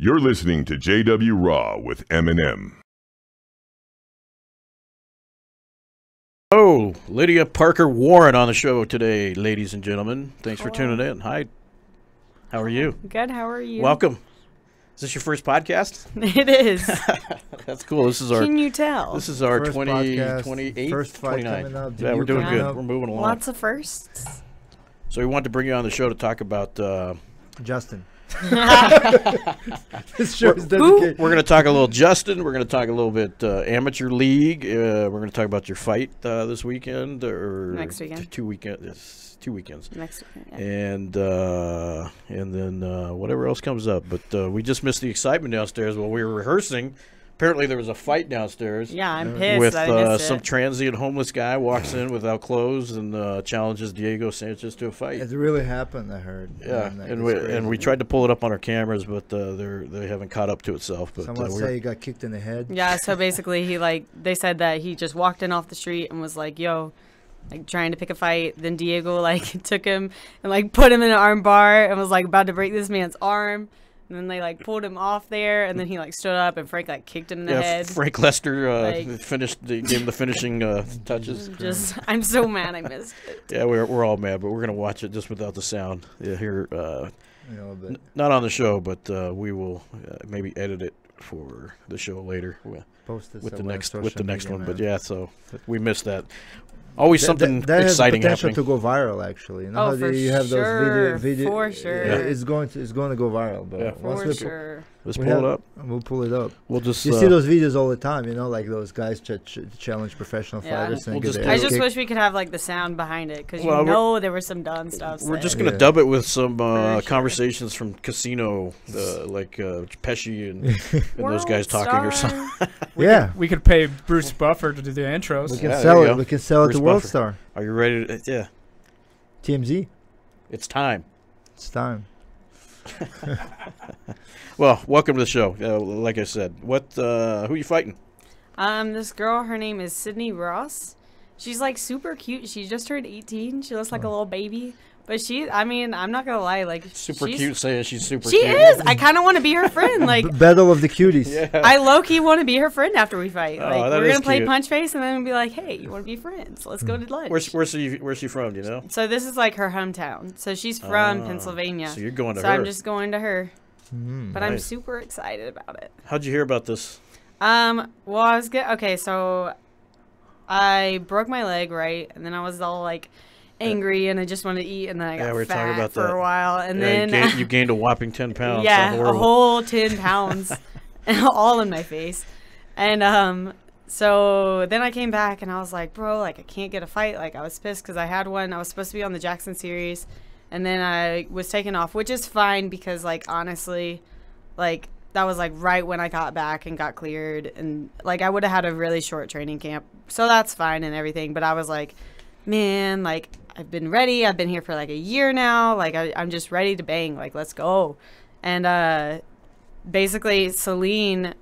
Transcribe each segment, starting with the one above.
You're listening to JW Raw with Eminem. Oh, Lydia Parker Warren on the show today, ladies and gentlemen. Thanks for tuning in. Hi. How are you? Good. How are you? Welcome. Is this your first podcast? It is. That's cool. This is our. Can you tell? This is our First 28, first fight 29. coming up. Yeah, we're doing good. Up. We're moving along. Lots of firsts. So we wanted to bring you on the show to talk about. Justin. This show is dedicated. We're going to talk a little Justin. We're going to talk a little bit amateur league. We're going to talk about your fight this weekend or Next weekend. 2 weekends. 2 weekends. Next weekend. Yeah. And then whatever else comes up. But we just missed the excitement downstairs while we were rehearsing. Apparently there was a fight downstairs. Yeah, I'm pissed. With I missed some it. transient homeless guy walks in without clothes and challenges Diego Sanchez to a fight. It really happened, I heard. Yeah, Man, and we tried to pull it up on our cameras, but they haven't caught up to itself. But Someone say he got kicked in the head. Yeah, so basically they said that he just walked in off the street and was like, yo, like trying to pick a fight. Then Diego like took him and like put him in an arm bar and was like about to break this man's arm. And then they like pulled him off there, and then he like stood up, and Frank like kicked him in the head. Frank Lester Like- gave him the finishing touches. Just, I'm so mad I missed it. Yeah, we're all mad, but we're gonna watch it just without the sound. Yeah, here, But not on the show, but we will maybe edit it for the show later post this with the somewhere on next social one. media, But man. yeah, so we missed that. Always something that exciting has potential happening. to go viral, actually. You know Oh, how for you have sure, those video. for sure. Yeah. It's going to go viral. But Yeah. once For we sure. Let's we pull have- it up. we'll pull it up. We'll just You see those videos all the time, you know, like those guys challenge professional Yeah. fighters and We'll get just their do I ass just kicked. wish we could have like the sound behind it, because Well, you know there was some dumb stuff. We're said. just gonna Yeah. dub it with some sure. conversations from Casino, like Pesci and those guys World talking or star. something. Yeah, We could pay Bruce Buffer to do the we intros. can Yeah, sell there you it. go. We can sell Bruce it to World Buffer. Star. Are you ready? Yeah, TMZ. it's time. It's time. Well, welcome to the show. Like I said, who are you fighting? This girl, her name is Sydney Ross. She's like super cute. She just turned 18. She looks like a little baby. But I mean, I'm not gonna lie, like Super she's, cute, saying she's super She cute. is. I kind of want to be her friend. Like Battle of the Cuties. Yeah. I low key want to be her friend after we fight. Oh, Like that we're is gonna play cute. punch face, and then we'll be like, hey, you want to be friends? Let's go to lunch. Where's she from? Do you know? So this is like her hometown. So she's from Pennsylvania. So you're going to So her. I'm just going to her. But I'm Nice. super excited about it. How'd you hear about this? Well, I was good. Okay, so I broke my leg, right? And then I was all like angry and I just wanted to eat, and then I Yeah, got we were talking fat about for that. a while, and Yeah, then you gained a whopping 10 pounds. yeah, Sounds a horrible. whole 10 pounds all in my face. And so then I came back and I was like, bro, like I can't get a fight. Like I was pissed because I had one. I was supposed to be on the Jackson series, and then I was taken off, which is fine because like honestly, like that was like right when I got back and got cleared, and like I would have had a really short training camp, so that's fine and everything. But I was like, man, like I've been ready. I've been here for like a year now. Like I'm just ready to bang. Like let's go. And basically Celine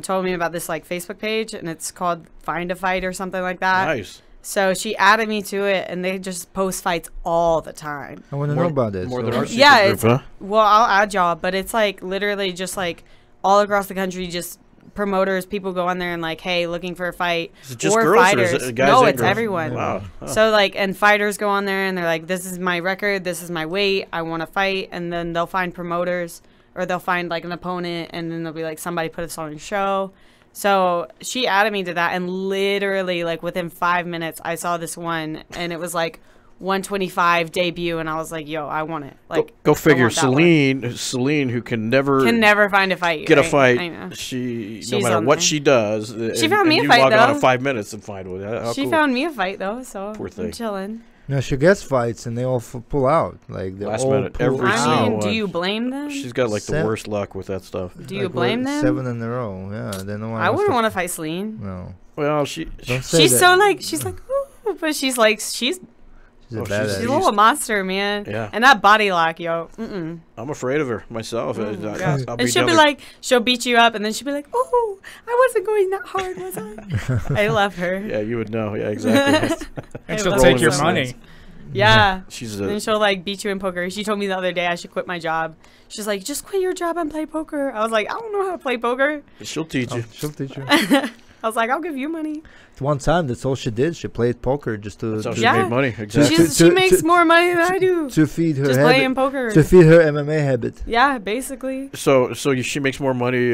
told me about this like Facebook page, and it's called Find a Fight or something like that. Nice. So she added me to it, and they just post fights all the time. I want to know about this. More So- than our secret Yeah, group, it's huh? well, I'll add y'all, but it's like literally just like all across the country, just promoters, people go on there and like, hey, looking for a fight, Is it just or girls fighters. or is it guys No, and it's girls? everyone. Wow. Huh. So like, and fighters go on there and they're like, this is my record, this is my weight, I want to fight, and then they'll find promoters or they'll find like an opponent, and then they'll be like, somebody put us on a show. So she added me to that, and literally like within 5 minutes I saw this one, and it was like 125 debut, and I was like, yo, I want it. Like Go I figure. want that one. Celine, who can never Find a fight. get a right? fight. I know. She, no She's matter on what there. she does, She found me a you fight, log on though. in 5 minutes and find one. How She cool. found me a fight though, so Poor thing. I'm chilling. No, she gets fights and they all pull out. Like they Last all minute, pull every out. single I mean, one. do you blame them? She's got like the Seven- worst luck with that stuff. Do you Like, blame them? 7 in a row. Yeah, they don't want. I wouldn't want to fight Celine. No, Well, don't say She's that. so like, she's like, ooh, but she's like, she's She's a Oh, badass. a little monster, man. Yeah. And that body lock, yo. Mm-mm. I'm afraid of her myself. Oh, my gosh. I'll And she'll down be there. like, she'll beat you up, and then she'll be like, oh, I wasn't going that hard, was I? I love her. Yeah, you would know. Yeah, exactly. And I she'll love take her your so money. much. Yeah. She's And a. she'll like beat you in poker. She told me the other day I should quit my job. She's like, just quit your job and play poker. I was like, I don't know how to play poker. She'll teach you. She'll teach you. I was like, I'll give you money. One time, that's all she did. She played poker just to That's how she Yeah. made money. Exactly. She makes more money than I do. to feed her Just habit, playing poker. to feed her MMA habit. Yeah, basically. So she makes more money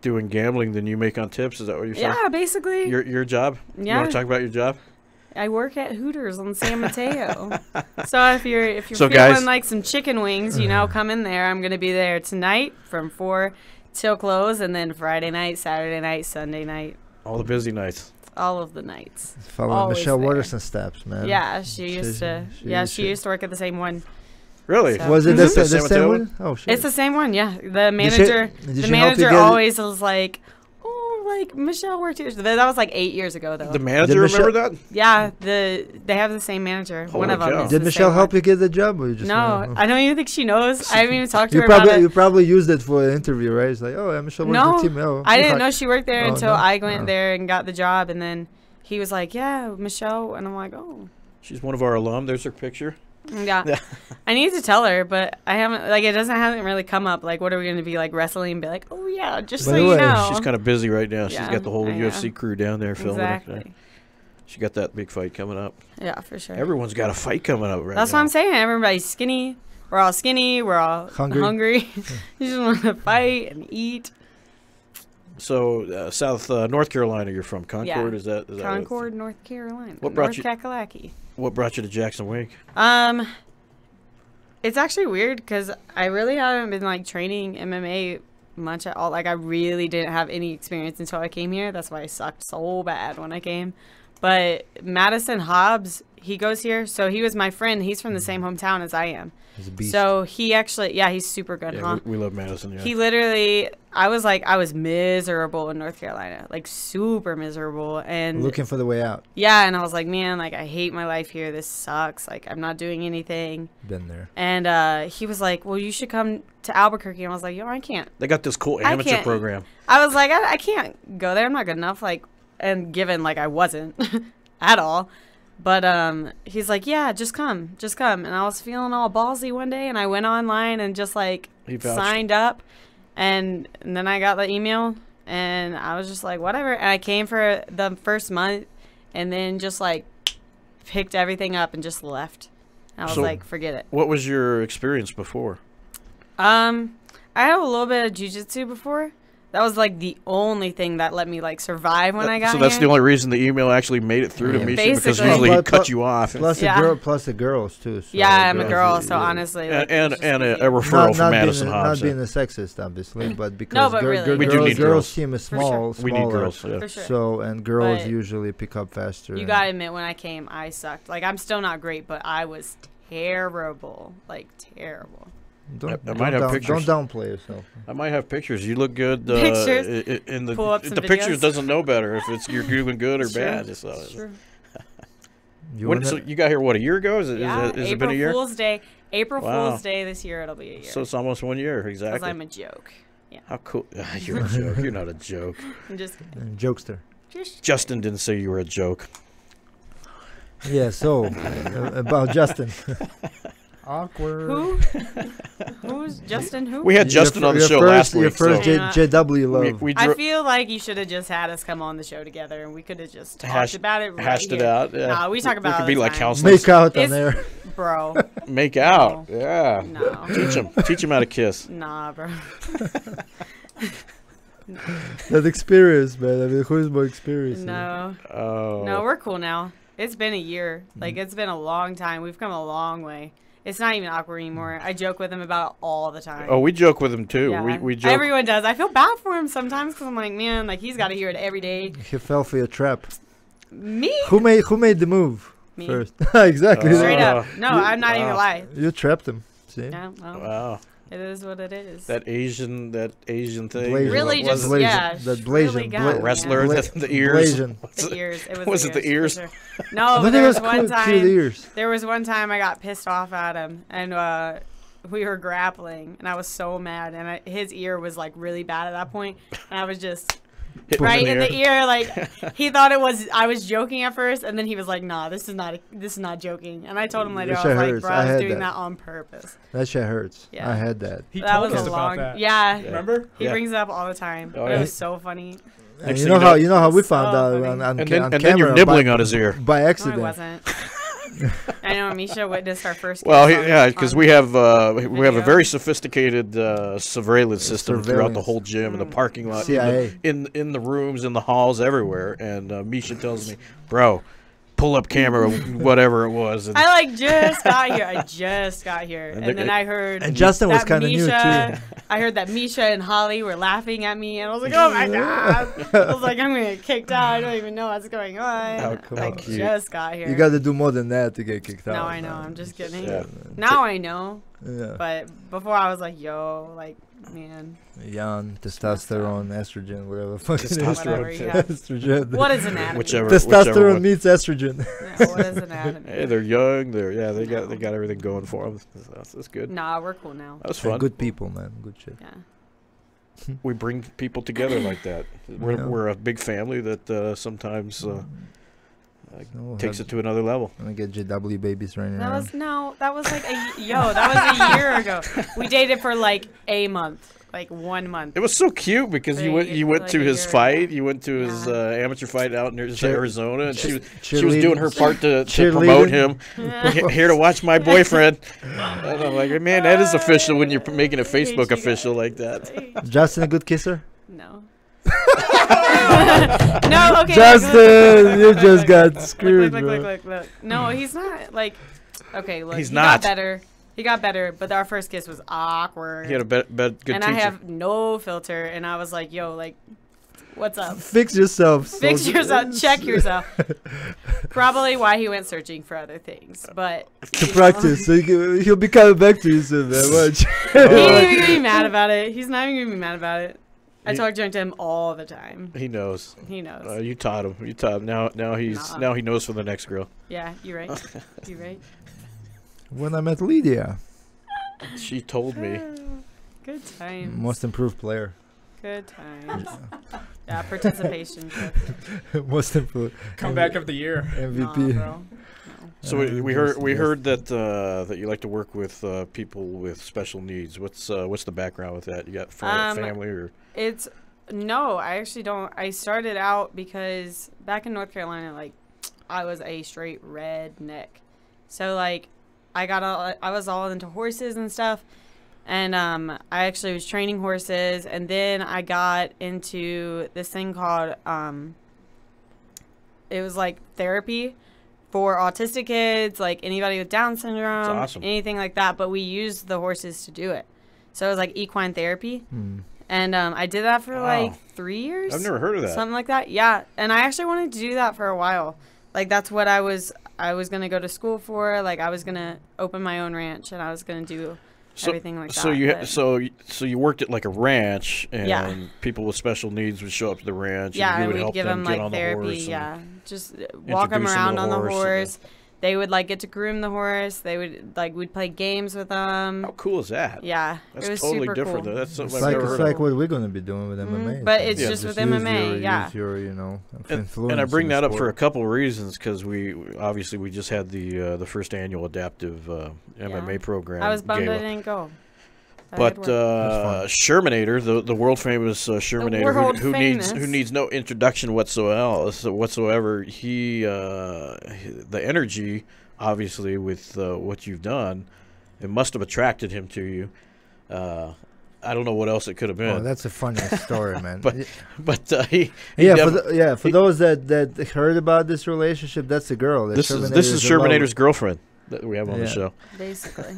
doing gambling than you make on tips. Is that what you're saying? Yeah, basically. Your job? You Yeah. want to talk about your job? I work at Hooters on San Mateo. So if you're So feeling guys- like some chicken wings, come in there. I'm gonna be there tonight from 4 till close, and then Friday night, Saturday night, Sunday night, All the busy nights. all of the nights. Follow Always Michelle there. Watterson steps, man. Yeah, she used to. She she- used to work at the same one. Really? So- Was it Mhm. the The same San Mateo one? Oh shit. It's the same one, yeah. The Did she- manager, did the she help you manager get it? always was like, "Oh, like Michelle worked here." That was like 8 years ago, though. The manager, Michelle- remember that? Yeah, they have the same manager. One Holy of them. cow. is Did the Michelle same help one. you get the job, or you just? No, I don't even think she knows. I haven't even talked to You her about probably it. you probably used it for an interview, right? It's like, oh, yeah, Michelle works No, the team. Oh, I didn't okay. know she worked there Oh, until no? I went Oh. there and got the job, and then he was like, "Yeah, Michelle," and I'm like, "Oh, She's one of our alum. There's her picture. yeah." Yeah. I need to tell her, but I haven't. Like, it hasn't really come up. Like, what are we gonna be like wrestling? And be like, "Oh yeah, just By so the you way, know." She's kind of busy right now. She's Yeah, got the whole I know. UFC crew down there filming. Exactly. She got that big fight coming up. Yeah, for sure. Everyone's got a fight coming up right That's now. what I'm saying. Everybody's skinny. We're all skinny. We're all Hungry. hungry. You just want to fight and eat. So, South North Carolina, you're from Concord. Yeah. Is that Concord, North Carolina. What brought North you- Kakalaki. What brought you to Jackson Wink? It's actually weird because I really haven't been like training MMA much at all. Like, I really didn't have any experience until I came here. That's why I sucked so bad when I came. But Madison Hobbs, he goes here. So he was my friend. He's from the same hometown as I am. He's a beast. So he actually, yeah, he's super good, Yeah, huh? we love Madison. Yeah. He literally, I was miserable in North Carolina, like super miserable. And Looking for the way out. yeah, and I was like, man, like I hate my life here. This sucks. Like I'm not doing anything. Been there. And he was like, well, you should come to Albuquerque. And I was like, yo, I can't. They got this cool I amateur can't- program. I was like, I can't go there. I'm not good enough. Like, and given like I wasn't at all. But he's like, yeah, just come. And I was feeling all ballsy one day, and I went online and just like He vouched. signed up, and then I got the email, and I was just like, whatever. And I came for the first month, and then just like picked everything up and just left. And I was So- like, forget it. What was your experience before? I had a little bit of jiu-jitsu before. That was like the only thing that let me like survive when I got So that's here. the only reason the email actually made it through to Yeah. Misha, because Basically. usually he'd But- cut you off. Plus Yeah. plus the girls too. So Yeah, I'm a girls, girl, you- so you- honestly, like, and it's just a easier. referral from Madison being, Hobbs. Not being a sexist, obviously, but because No, but really. We do need girls girls. team is For sure. small. We need smaller. girls. Yeah. For sure. So and girls But usually pick up faster. You gotta admit, when I came, I sucked. Like, I'm still not great, but I was terrible. Like, terrible. I might have pictures. Don't downplay yourself. I might have pictures. You look good. Pictures? In the Pull up some the pictures videos. doesn't know better if it's you're doing good or It's true. bad. So, It's true. so you got here what, a year ago? Is it Yeah, has it been a year? Fool's Day. April Wow. Fool's Day this year, it'll be a year. So it's almost 1 year Because exactly. I'm a joke. Yeah. How cool! You're a joke. You're not a joke. I'm just kidding. Jokester. Just Justin didn't say you were a joke. Yeah. So about Justin. Awkward. Who? Who's Justin? Who? We had Justin on the Your show first- last week. Your first so JW love. we I feel like you should have just had us come on the show together, and we could have just talked about it. Right hashed it here. out. Yeah. Nah, we talk about We it could all be the like time. counselors. Make out on It's- there. Bro, Make out. Yeah. no, Teach him how to kiss. nah, bro. That experience, man. I mean, who's more experienced? No, Oh. no, we're cool now. It's been a year. Like, it's been a long time. We've come a long way. It's not even awkward anymore. I joke with him about it all the time. Oh, we joke with him too. Yeah. We joke. Everyone does. I feel bad for him sometimes because I'm like, man, like he's got to hear it every day. He fell for your trap. Me? Who made the move Me. first? Exactly. Straight up. Uh, No, I'm not even wow. gonna lie. You trapped him. See? No, well, Wow. it is what it is. That Asian thing. Blasian. Really What was just, it? Blasian. yeah. That really Blasian. got me, Wrestler, yeah. the ears. Blasian. The ears. It was, Was the it the ears, ears? for sure. No, I but think there it was was one cute time. ears. There was one time I got pissed off at him, and we were grappling, and I was so mad, and his ear was like really bad at that point, and I was just right in the ear. Like he thought I was joking at first, and then he was like, "Nah, this is not joking." And I told him later, I was like, "Bro, I was doing that on purpose." That shit hurts. Yeah. I had that. He told us about that. Yeah. Remember? He brings it up all the time. It was so funny. And you know how we found out on camera. And then you're nibbling on his ear by accident. No, I wasn't. I know Misha witnessed our first. Well, yeah, because we have a very sophisticated surveillance system throughout the whole gym and the parking lot, CIA. in the rooms, in the halls, everywhere. And Misha tells me, "Bro, pull up camera, whatever it was." And I just got here. And then I heard. And Justin was kind of new too. I heard that Misha and Holly were laughing at me, and I was like, "Oh my god!" I was like, "I'm gonna get kicked out. I don't even know what's going on." I just got here. You got to do more than that to get kicked out. No, I know. I'm just kidding. Yeah. Now I know. Yeah. But before I was like, "Yo, like, man." Young, testosterone, estrogen, whatever. Estrogen. What is anatomy? Testosterone meets estrogen. Yeah, what is anatomy? Hey, they're young. They got everything going for them. That's good. Nah, we're cool now. That was fun. Good people, man. Good shit. Yeah. We bring people together like that. We're a big family that sometimes takes it to another level. I'm gonna get JW babies right now. That was like that was a year ago. We dated for like a month. Like 1 month. It was so cute because you went to his fight. You went to his amateur fight out in Arizona, and she was doing her part to promote him. Here to watch my boyfriend. And I'm like, man, that is official when you're making a Facebook official like that. Justin, a good kisser? No. No, okay. Justin, you just got screwed. Look. No, he's not. Like, okay, look. He's not. He got better, but our first kiss was awkward. He had a good teacher. And I have no filter, and I was like, yo, like, what's up? Fix yourself. Fix yourself. Check yourself. Probably why he went searching for other things, but... To practice, so he'll be coming back to you soon, man. Watch. He ain't even gonna be mad about it. He's not even gonna be mad about it. I talk junk to him all the time. He knows. He knows. You taught him. Now he knows for the next girl. Yeah, you're right. You're right. When I met Lydia, she told me. Good times. Most improved player. Good times. Yeah, participation. Most improved. Comeback of the year. MVP. No. So we heard that you like to work with people with special needs. What's the background with that? You got family or? I actually don't. I started out because back in North Carolina, like, I was a straight redneck. So like, I was all into horses and stuff, and I actually was training horses, and then I got into this thing called it was like therapy for autistic kids, like anybody with Down syndrome, that's awesome. Anything like that. But we used the horses to do it, so it was like equine therapy. And I did that for like 3 years. I've never heard of that. Something like that. Yeah, and I actually wanted to do that for a while. Like, that's what I was going to go to school for. Like, I was going to open my own ranch, and I was going to do everything like that. So you worked at like a ranch, and people with special needs would show up to the ranch, and you would help them get on the horse. Yeah, just walk them around on the horse. They would like get to groom the horse. They would we'd play games with them. How cool is that? Yeah, that's it was totally super different. Cool. That's it's like what we're gonna be doing with MMA. But it's just with MMA, use your, influence. And I bring that up for a couple of reasons because we just had the first annual adaptive MMA program. I was bummed I didn't go. But Shermanator, the world famous Shermanator, who needs no introduction whatsoever. He the energy, obviously, with what you've done, it must have attracted him to you. I don't know what else it could have been. Oh, that's a funny story, man. For those that heard about this relationship, that's a girl. This is Shermanator's girlfriend that we have on the show. Basically.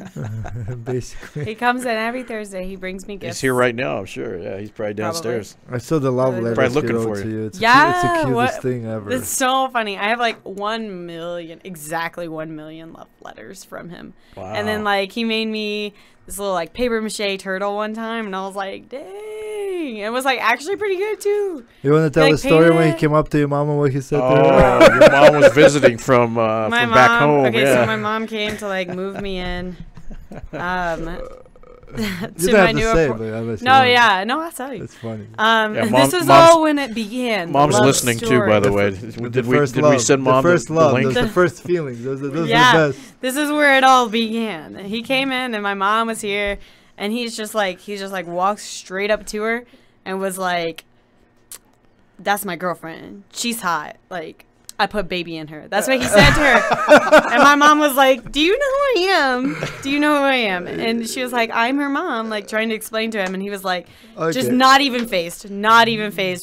Basically. He comes in every Thursday. He brings me gifts. He's here right now, I'm sure. Yeah, he's probably downstairs. I saw the love letters. Probably looking for you. It's the cutest thing ever. It's so funny. I have like 1 million, exactly 1 million love letters from him. Wow. And then like he made me this little like paper mache turtle one time, and I was like, dang. It was like actually pretty good too. You want to tell the story when he came up to your mom and what he said to her? Your mom was visiting from back home. Okay, so my mom came to like move me in. to my new apartment. No, yeah, no, I'll tell you. That's funny. This is all when it began. Mom's listening too, by the way. Did we send Mom the first love, link? the first feelings? Those are the best. This is where it all began. He came in and my mom was here, and he just walked straight up to her and was like, "That's my girlfriend. She's hot. Like, I put baby in her." That's what he said to her. And my mom was like, "Do you know who I am? Do you know who I am?" And she was like, "I'm her mom," like trying to explain to him. And he was like, just not even phased,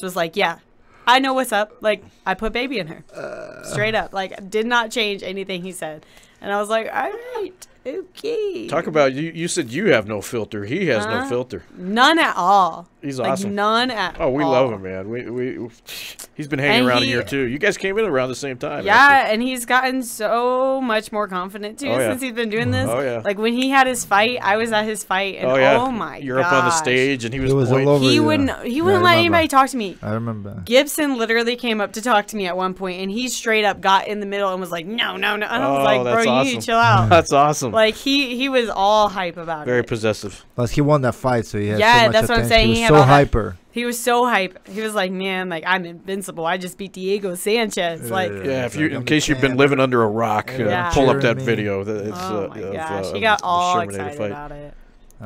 was like, "Yeah, I know what's up. Like, I put baby in her." Straight up. Like, did not change anything he said. And I was like, all right, okay. Talk about, you said you have no filter. He has no filter. None at all. He's like, awesome. None at all. Oh, we love him, man. He's been hanging around a year, too. You guys came in around the same time. Yeah, actually. And he's gotten so much more confident, too, since he's been doing this. Oh, yeah. Like, when he had his fight, I was at his fight, and oh my god. You're up on the stage, and he was He wouldn't let anybody talk to me. I remember. Gibson literally came up to talk to me at one point, and he straight up got in the middle and was like, no. And I was like, bro, you need to chill out. That's awesome. Like, he was all hype about Very possessive. Plus, he won that fight, so he had so much that's what I'm saying. He was so hyper. He was so hype. He was like, man, like, I'm invincible. I just beat Diego Sanchez. Like, in case you've been living under a rock, pull up that video. Oh my gosh, he got all excited about it.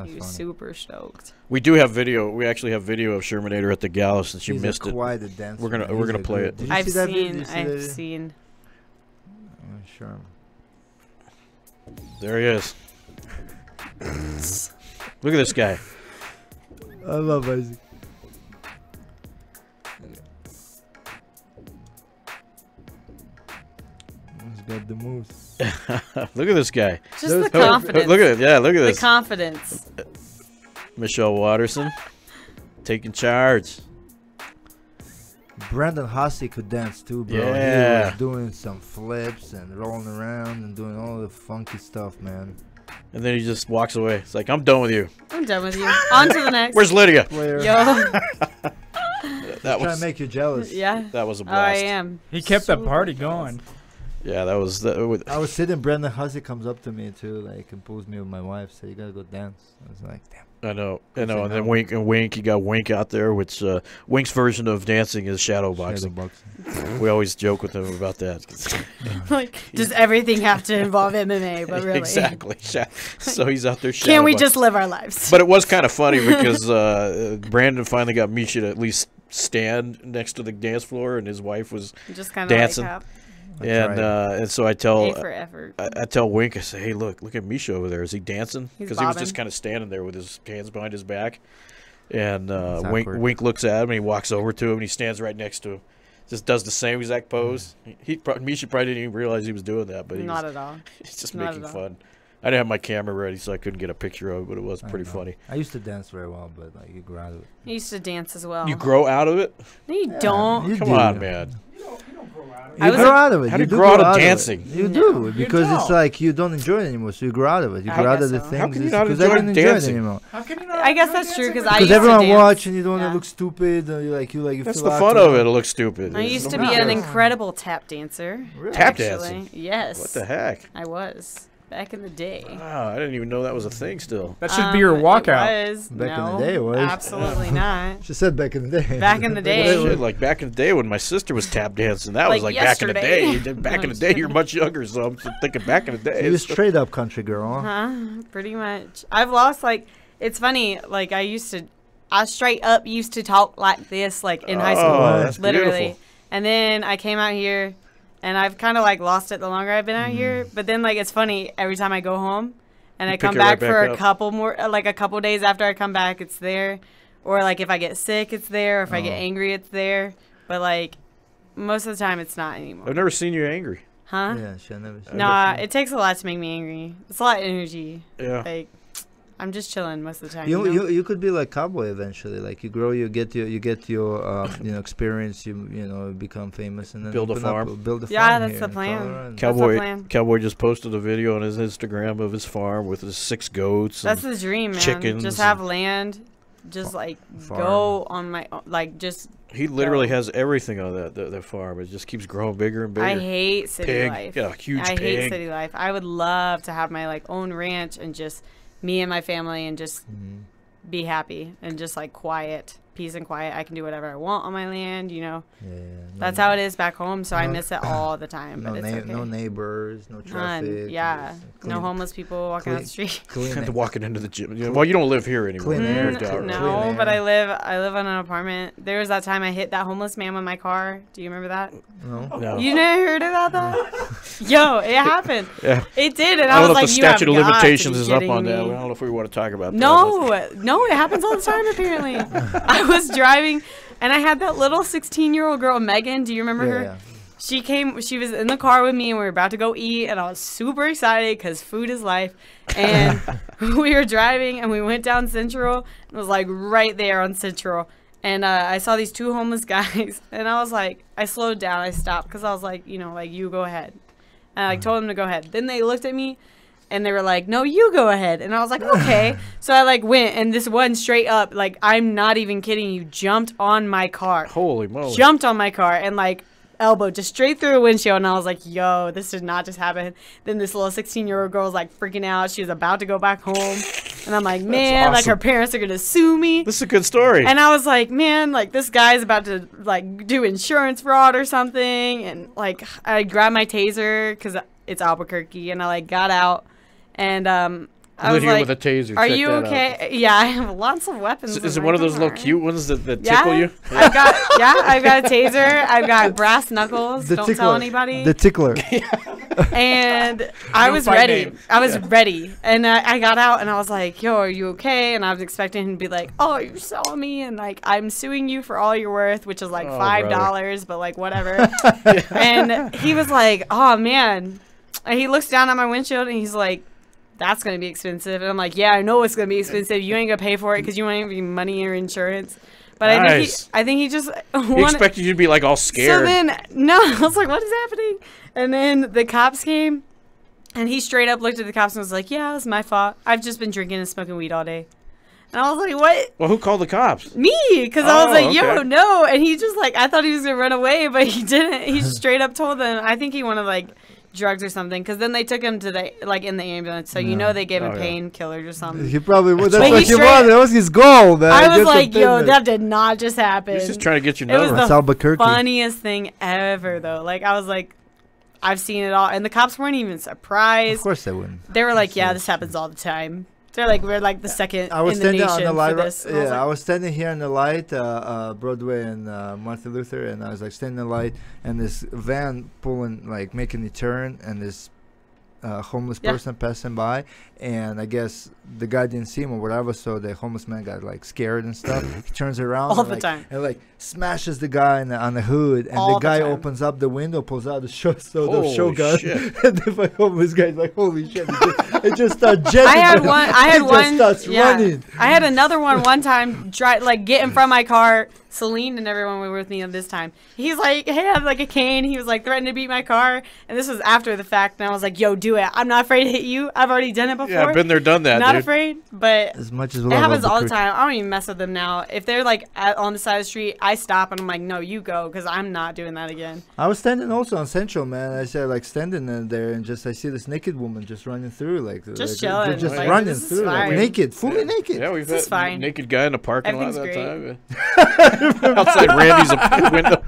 He was super stoked. We do have video. We actually have video of Shermanator at the gala since you missed it. Quite a dancer. We're gonna play it. I've seen. Sure. There he is. Look at this guy. I love Isaac. He's got the moves. Look at this guy. Just the confidence. Look at it. Yeah, look at this. The confidence. Michelle Watterson taking charge. Brandon Hussey could dance too, bro. Yeah. He was doing some flips and rolling around and doing all the funky stuff, man. And then he just walks away. It's like, I'm done with you. I'm done with you. On to the next. Where's Lydia? Yo. That was trying to make you jealous. Yeah. That was a blast. I am. He kept the party going. Yeah, that was. I was sitting. Brandon Hussey comes up to me too, like, and pulls me with my wife. Said, "You gotta go dance." I was like, "Damn." I know. And then Wink. You got Wink out there, which Wink's version of dancing is shadow boxing. We always joke with him about that. Like, does everything have to involve MMA? But really, exactly. So he's out there. Can't we just live our lives? But it was kind of funny because Brandon finally got Misha to at least stand next to the dance floor, and his wife was just kind of dancing. Like and so I tell Wink, I say, "Hey, look at Misha over there. Is he dancing?" Because he was just kind of standing there with his hands behind his back. And Wink looks at him, and he walks over to him, and he stands right next to him. Just does the same exact pose. Misha probably didn't even realize he was doing that, but not at all. He's just making fun. I didn't have my camera ready, so I couldn't get a picture of it, but it was pretty funny. I used to dance very well, but like, you grow out of it. I used to dance as well. You grow out of it? No, you don't. Come on, man. You grow out of it. How do you grow out of dancing? You do, because it's like you don't enjoy it anymore, so you grow out of it. You grow out of the things. How can you not enjoy dancing anymore? I guess that's true, because everyone watch and you don't want to look stupid. You that's the fun of it. It looks stupid. I used to be an incredible tap dancer. Really? Tap dancing? Yes. What the heck? I was. Back in the day. Wow, I didn't even know that was a thing still. That should be your walkout. Back in the day, it was. Absolutely not. She said back in the day. Back in the day. Like back in the day when my sister was tap dancing. That was like yesterday. Back in the day. Back in the day, you're much younger, so I'm thinking back in the day. So you're straight up country girl, huh? Pretty much. I've lost, like, it's funny, like, I straight up used to talk like this, like, in high school. That's literally. Beautiful. And then I came out here. And I've kind of, like, lost it the longer I've been out here. But then, like, it's funny. Every time I go home and I come back for a couple more, like, a couple days after I come back, it's there. Or, like, if I get sick, it's there. Or if I get angry, it's there. But, like, most of the time, it's not anymore. I've never seen you angry. Huh? Yeah, I've never seen Nah, it takes a lot to make me angry. It's a lot of energy. Yeah. Like, I'm just chilling most of the time. You could be like Cowboy eventually. Like, you grow, you get your experience. You become famous and then build a farm. Yeah, that's the plan. Cowboy just posted a video on his Instagram of his farm with his 6 goats. That's the dream, man. Chickens. Just have land. Just like go on my just. He literally has everything on that farm. It just keeps growing bigger and bigger. I hate city life. Yeah, huge pig. I hate city life. I would love to have my own ranch and just me and my family and just be happy and just like quiet. Peace and quiet. I can do whatever I want on my land, you know. Yeah, that's how it is back home, so I miss it all the time. But it's okay. No neighbors, no traffic. Yeah, no homeless people walking out the street. Walking into the gym. Well, you don't live here anymore. No, but I live in an apartment. There was that time I hit that homeless man with my car. Do you remember that? No. You never heard about that? Yo, it happened. Yeah. It did, and I was like, the statute of limitations is up on that. I don't know if we want to talk about that. No, it happens all the time apparently. I was driving, and I had that little 16-year-old girl, Megan. Do you remember her? Yeah. She was in the car with me, and we were about to go eat, and I was super excited because food is life. And we were driving, and we went down Central. It was like right there on Central. And I saw these two homeless guys, and I was like, I slowed down. I stopped because I was like, you know, like, you go ahead. And I like told them to go ahead. Then they looked at me. And they were like, no, you go ahead. And I was like, okay. So I like went, and this one straight up, like, I'm not even kidding you, jumped on my car. Holy moly. Jumped on my car and like elbowed just straight through the windshield. And I was like, yo, this did not just happen. Then this little 16-year-old girl was like freaking out. She was about to go back home. And I'm like, man, awesome. like her parents are going to sue me. This is a good story. And I was like, man, like this guy's about to like do insurance fraud or something. And like I grabbed my taser because it's Albuquerque, and I like got out. And I was like, with a taser. are you okay? Yeah, I have lots of weapons. Is it one of those little cute ones that tickle you? I've got a taser. I've got brass knuckles. Don't tell anybody. The tickler. And I was ready. I was ready. And I got out, and I was like, yo, are you okay? And I was expecting him to be like, oh, you saw me, and like I'm suing you for all you're worth, which is like $5, but like whatever. And he was like, oh man. And he looks down at my windshield, and he's like, that's going to be expensive. And I'm like, yeah, I know it's going to be expensive. You ain't going to pay for it because you ain't even money or insurance. But nice. I think he just he expected you to be like all scared. So then, no, I was like, what is happening? And then the cops came, and he straight up looked at the cops and was like, yeah, it was my fault. I've just been drinking and smoking weed all day. And I was like, what? Well, who called the cops? Me, because I was like, yo, no. And he just like, I thought he was going to run away, but he didn't. He straight up told them, I think he wanted like drugs or something, because then they took him to the like in the ambulance, so you know they gave him painkillers or something. He probably would. That's what he wanted. That was his goal, man. I was like, yo, that did not just happen. He's just trying to get your number. It was the funniest thing ever, though. Like I was like, I've seen it all, and the cops weren't even surprised. Of course they wouldn't. They were like, yeah, this happens all the time. They're like, we're like the second I was in the standing nation on the light. for this. Yeah, I was standing here in the light, Broadway and Martin Luther, and I was like standing in the light, and this van pulling, like making a turn, and this homeless person passing by, and I guess the guy didn't see him or whatever, so the homeless man got like scared and stuff. He turns around all the time and like smashes the guy on the hood, and the guy opens up the window, pulls out the shotgun, and the homeless guy's like, holy shit, it just started jetting. I had one starts running. I had another one time get in front of my car. Celine and everyone were with me on this time. He's like, hey, I have like a cane. He was like threatening to beat my car. And this was after the fact. And I was like, yo, do it. I'm not afraid to hit you. I've already done it before. Yeah, I've been there, done that. Not afraid. But as much as it happens all the time. I don't even mess with them now. If they're like on the side of the street, I stop and I'm like, no, you go, because I'm not doing that again. I was standing also on Central, man. I said like standing in there, and just I see this naked woman just running through, like chilling, just running through, like naked, fully naked. Yeah, we've had a naked guy in the parking lot that time. Outside Randy's window.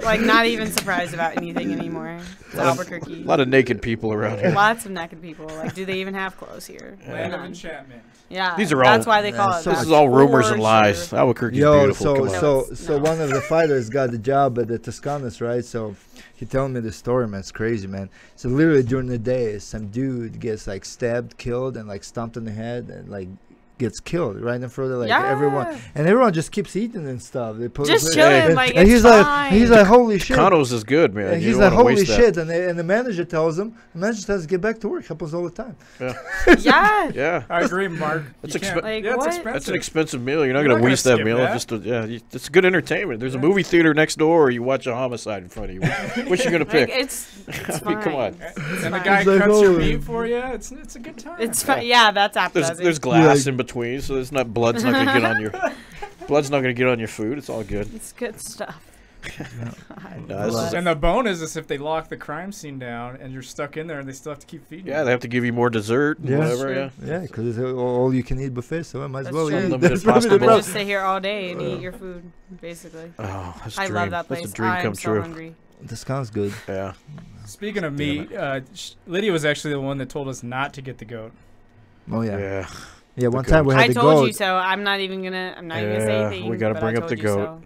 Like, not even surprised about anything anymore. It's Albuquerque. A lot of naked people around here. Lots of naked people. Like, do they even have clothes here? Land of enchantment. Yeah, these are that's why they call it. This is all rumors and lies. Albuquerque's beautiful. So one of the fighters got the job at the Toscanos, right? So he telling me the story, man. It's crazy, man. So literally during the day, some dude gets like stabbed, killed, and like stomped in the head, and like gets killed right in front of like everyone, and everyone just keeps eating and stuff. They put just chilling, like, and he's fine. like, holy shit. Condos is good, man. And he's like, holy shit, and the manager tells him, get back to work. Happens all the time. Yeah. I agree, Mark. That's That's an expensive meal. You're not gonna waste that meal. It's good entertainment. There's a movie theater next door, or you watch a homicide in front of you. Which you gonna pick? It's I mean, come on. And the guy cuts your meat for you. It's a good time. It's fun. Yeah, that's appetizing. There's glass in between, so there's not blood's not gonna get on your food. It's all good. It's good stuff. And the bonus is if they lock the crime scene down and you're stuck in there and they still have to keep feeding you. Yeah, they have to give you more dessert and whatever. Yeah, because it's all you can eat buffet, so I might as well eat. Unlimited pasta bowl. Just sit here all day and eat your food, basically. Oh, that's I love that place. That's a dream come true. Hungry. This sounds good. Yeah. Speaking of meat, Lydia was actually the one that told us not to get the goat. Oh yeah. Yeah. Yeah. One time we had the goat. I told you so. I'm not even gonna say anything. We gotta bring up the goat. So.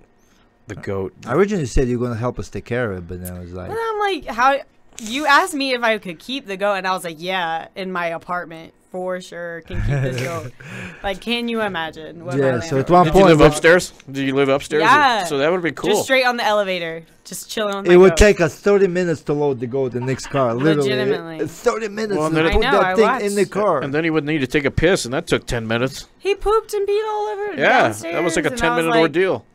The goat. I originally said you were gonna help us take care of it, but then I was like. But I'm like, how? You asked me if I could keep the goat, and I was like, yeah, in my apartment for sure can keep this goat. Like, can you imagine? Yeah. So at one point, did you live upstairs? Did you live upstairs? Yeah. So that would be cool. Just straight on the elevator, just chilling on the goat. It would take us 30 minutes to load the goat in Nick's car. Literally. Legitimately. 30 minutes Well, to put that thing in the car. And then he would need to take a piss, and that took 10 minutes. He pooped and peed all over downstairs. That was like a 10-minute ordeal.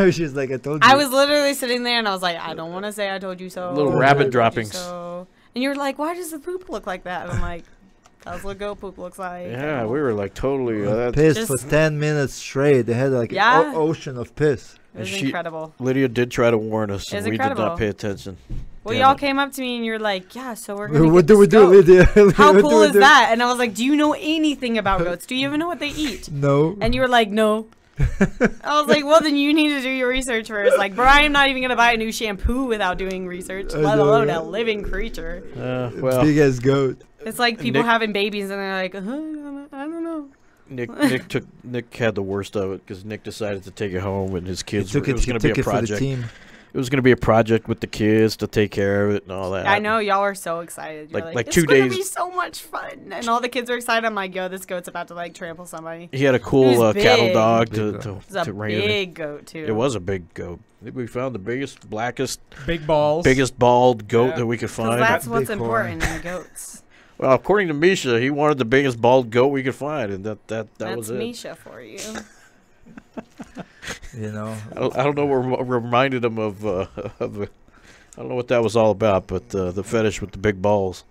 She's like, I told you. I was literally sitting there, and I was like, I don't want to say I told you so. Little rabbit droppings. And you were like, why does the poop look like that? And I'm like, that's what goat poop looks like. Yeah, we were like totally pissed for 10 minutes straight. They had like an ocean of piss. It was incredible. Lydia did try to warn us, and we did not pay attention. Well, y'all came up to me and you're like, yeah, so we're gonna what get do we do, Lydia? How cool is that? And I was like, do you know anything about goats? Do you even know what they eat? No. And you were like, no. I was like, well, then you need to do your research first. Like, bro, I'm not even gonna buy a new shampoo without doing research, let alone a living creature. Well, big as goat. It's like people having babies and they're like, I don't know. Nick had the worst of it because Nick decided to take it home, and his kids. It was going to be a project. It was going to be a project with the kids to take care of it and all that. I know y'all are so excited. You're like 2 days. It's going to be so much fun, and all the kids are excited. I'm like, yo, this goat's about to like trample somebody. He had a cool cattle dog to rein it. It was a big goat too. It was a big goat. We found the biggest, blackest, biggest bald goat that we could find. That's what's important in goats. Well, according to Misha, he wanted the biggest bald goat we could find, and that was it. That's Misha for you. You know, I don't know what reminded him of. I don't know what that was all about, but the fetish with the big balls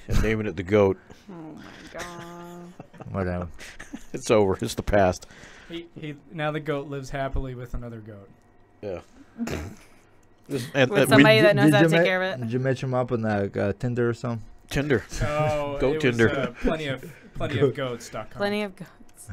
and naming it the goat. Oh my god! Whatever. It's over. It's the past. He now the goat lives happily with another goat. Yeah. With somebody that knows how to take care of it. Did you match him up on Tinder or something? Tinder. Oh, Goat Tinder. Plenty of goats.com. Plenty of goats.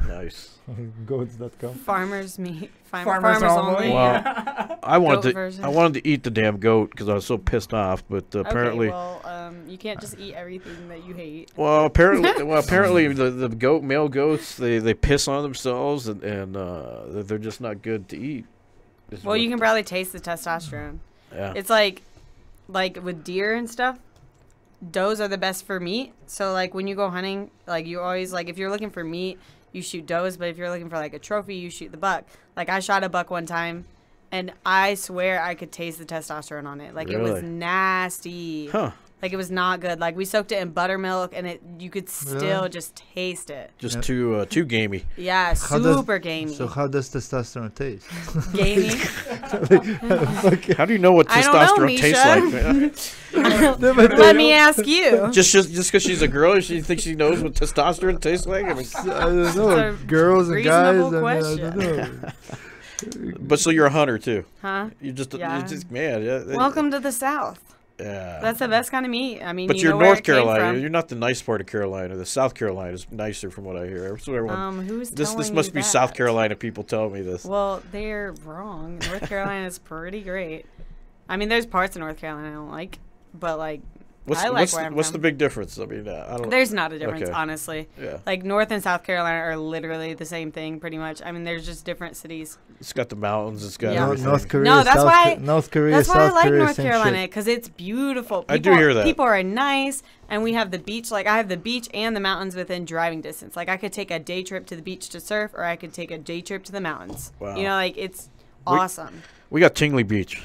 Nice. Goats.com. Farmers meat. Farmers only. Well, I wanted to eat the damn goat because I was so pissed off, but apparently. Okay, well, you can't just eat everything that you hate. Well, apparently the male goats they piss on themselves and they're just not good to eat. Well, you can probably taste the testosterone. Yeah. It's like with deer and stuff. Does are the best for meat. So like when you go hunting, like you always like if you're looking for meat, you shoot does, but if you're looking for like a trophy, you shoot the buck. Like I shot a buck one time, and I swear I could taste the testosterone on it. Like really? It was nasty. Huh. Like it was not good. Like we soaked it in buttermilk, and you could still just taste it. Just too gamey. Yeah, super gamey. So how does testosterone taste? Gamey. How do you know what testosterone tastes like? Let me ask you. Just because she's a girl, she thinks she knows what testosterone tastes like. I mean, I don't know. Girls and guys. I don't know. But so you're a hunter too? Huh? You're just man. Yeah. Welcome to the South. Yeah. That's the best kind of meat. I mean, but you're North Carolina. You're not the nice part of Carolina. The South Carolina is nicer, from what I hear. That's what everyone. This must be South Carolina people telling me this. Well, they're wrong. North Carolina is pretty great. I mean, there's parts of North Carolina I don't like, but like. What's the big difference? I mean, I don't. There's not a difference, honestly. Yeah. Like North and South Carolina are literally the same thing, pretty much. I mean, there's just different cities. It's got the mountains. It's got North Korea. No, that's why. North Korea. That's why South I like Korea, North Carolina because it's beautiful. I do hear that. People are nice, and we have the beach. Like I have the beach and the mountains within driving distance. Like I could take a day trip to the beach to surf, or I could take a day trip to the mountains. Wow. You know, like it's awesome. We got Tingley Beach.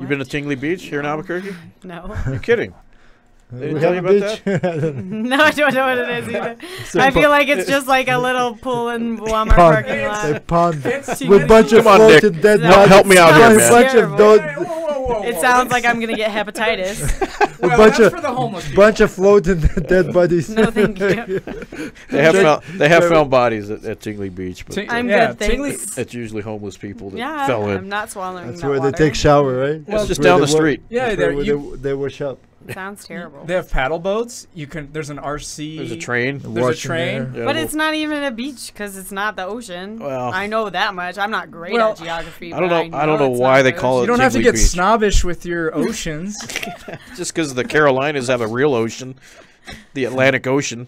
You been to Tingley Beach here in Albuquerque? No. You're kidding. They didn't tell you about that? No, I don't know what it is either. I feel like it's just like a little pool in Walmart parking lot. A pond with a bunch of floated dead bodies. Help me out here, man. A bunch of whoa, It sounds like I'm gonna get hepatitis. Well, bunch that's of- for the homeless people. Bunch of floating dead bodies. No, thank you. They have found bodies at Tingley Beach, but I'm yeah, good, thanks. it's usually homeless people that Yeah, fell in. I'm not swallowing That's that where water. they take shower, right? Well, It's just Where down they the wa- street. Yeah, that's where they wash up. Sounds terrible. They have paddle boats. There's an RC. There's a train. There's a Washing train. Yeah, But it's not even a beach because it's not the ocean. Well- I know that much. I'm not great Well, at geography. I don't but know. I don't know it's why not they the call You it. don't have to Tingley get Beach. snobbish with your oceans. Just because the Carolinas have a real ocean, the Atlantic Ocean.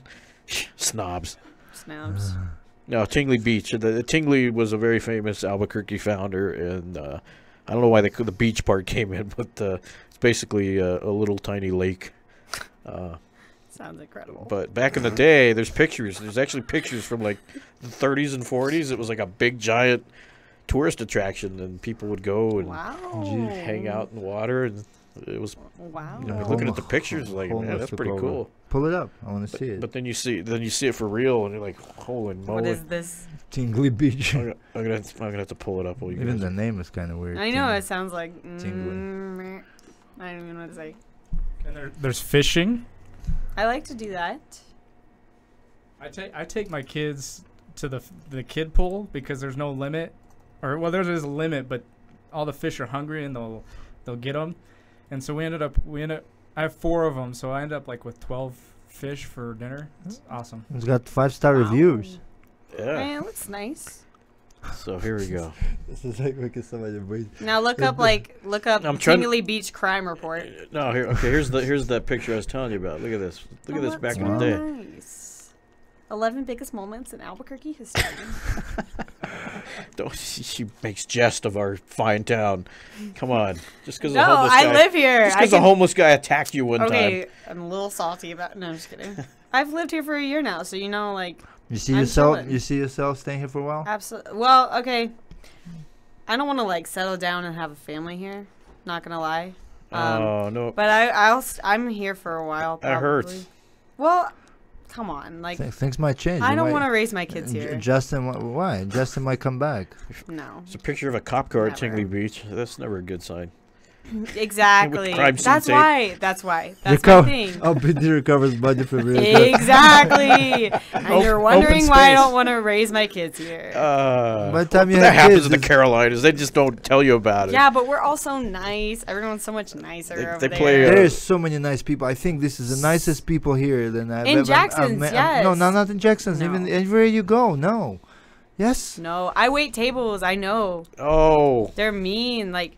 Snobs. Snobs. No, Tingley Beach. The Tingley was a very famous Albuquerque founder, and I don't know why the beach part came in, but it's basically a little tiny lake. Sounds incredible. But back in the day, there's pictures. There's actually pictures from like the 30s and 40s. It was like a big giant tourist attraction, and people would go and Wow. hang out in water, and it was. Wow. You know, looking at the pictures, like, man, Homeless that's took pretty over. cool. Pull it up. I want to see it. But then you see it for real, and you're like, holy moly! What is this? Tingley Beach. I'm gonna have to pull it up. While you Even guys- the name is kind of weird. I know Tingley. it sounds like. Tingly. I don't even know what to say. And there's fishing. I like to do that. I take my kids to the kid pool because there's no limit, or well, there is a limit, but all the fish are hungry and they'll get them, and so we ended up I have 4 of them, so I ended up like with 12 fish for dinner. It's awesome. It's got 5-star reviews. Yeah. Man, it looks nice. So here we go. This is like making somebody breathe. Now look up I'm trying to- Tingley Beach crime report. No, here. Okay, here's that picture I was telling you about. Look at this. Look at this back in the day. Nice. 11 biggest moments in Albuquerque history. She makes jest of our fine town. Come on, just because No, a homeless guy. I live here. Just because a homeless guy attacked you one Okay, time. I'm a little salty about. No, I'm just kidding. I've lived here for a year now, so you know, like, You see I'm yourself? chilling. You see yourself staying here for a while? absolutely. Well, okay. I don't want to like settle down and have a family here. Not gonna lie. Oh no! But I'm here for a while. That Probably. hurts. Well, come on, like Things might change. I You don't might- want to raise my kids here. Justin, why? Justin might come back. No, It's a picture of a cop car at Never. Tingley Beach. That's never a good sign. exactly. crime scene That's tape. why. That's why. That's my thing. I'll be the recovers body for real. Exactly. And you're wondering why I space. don't want to raise my kids here. By the time you that have happens kids, in the it's- Carolinas. They just don't tell you about it. Yeah, but we're all so nice. Everyone's so much nicer They- over they there. play, There's so many nice people. I think this is the nicest people here than I've In ever. Jackson's, yes. No, not in Jackson's. No. Even everywhere you go, no. Yes. No, I wait tables. I know Oh, they're mean. Like,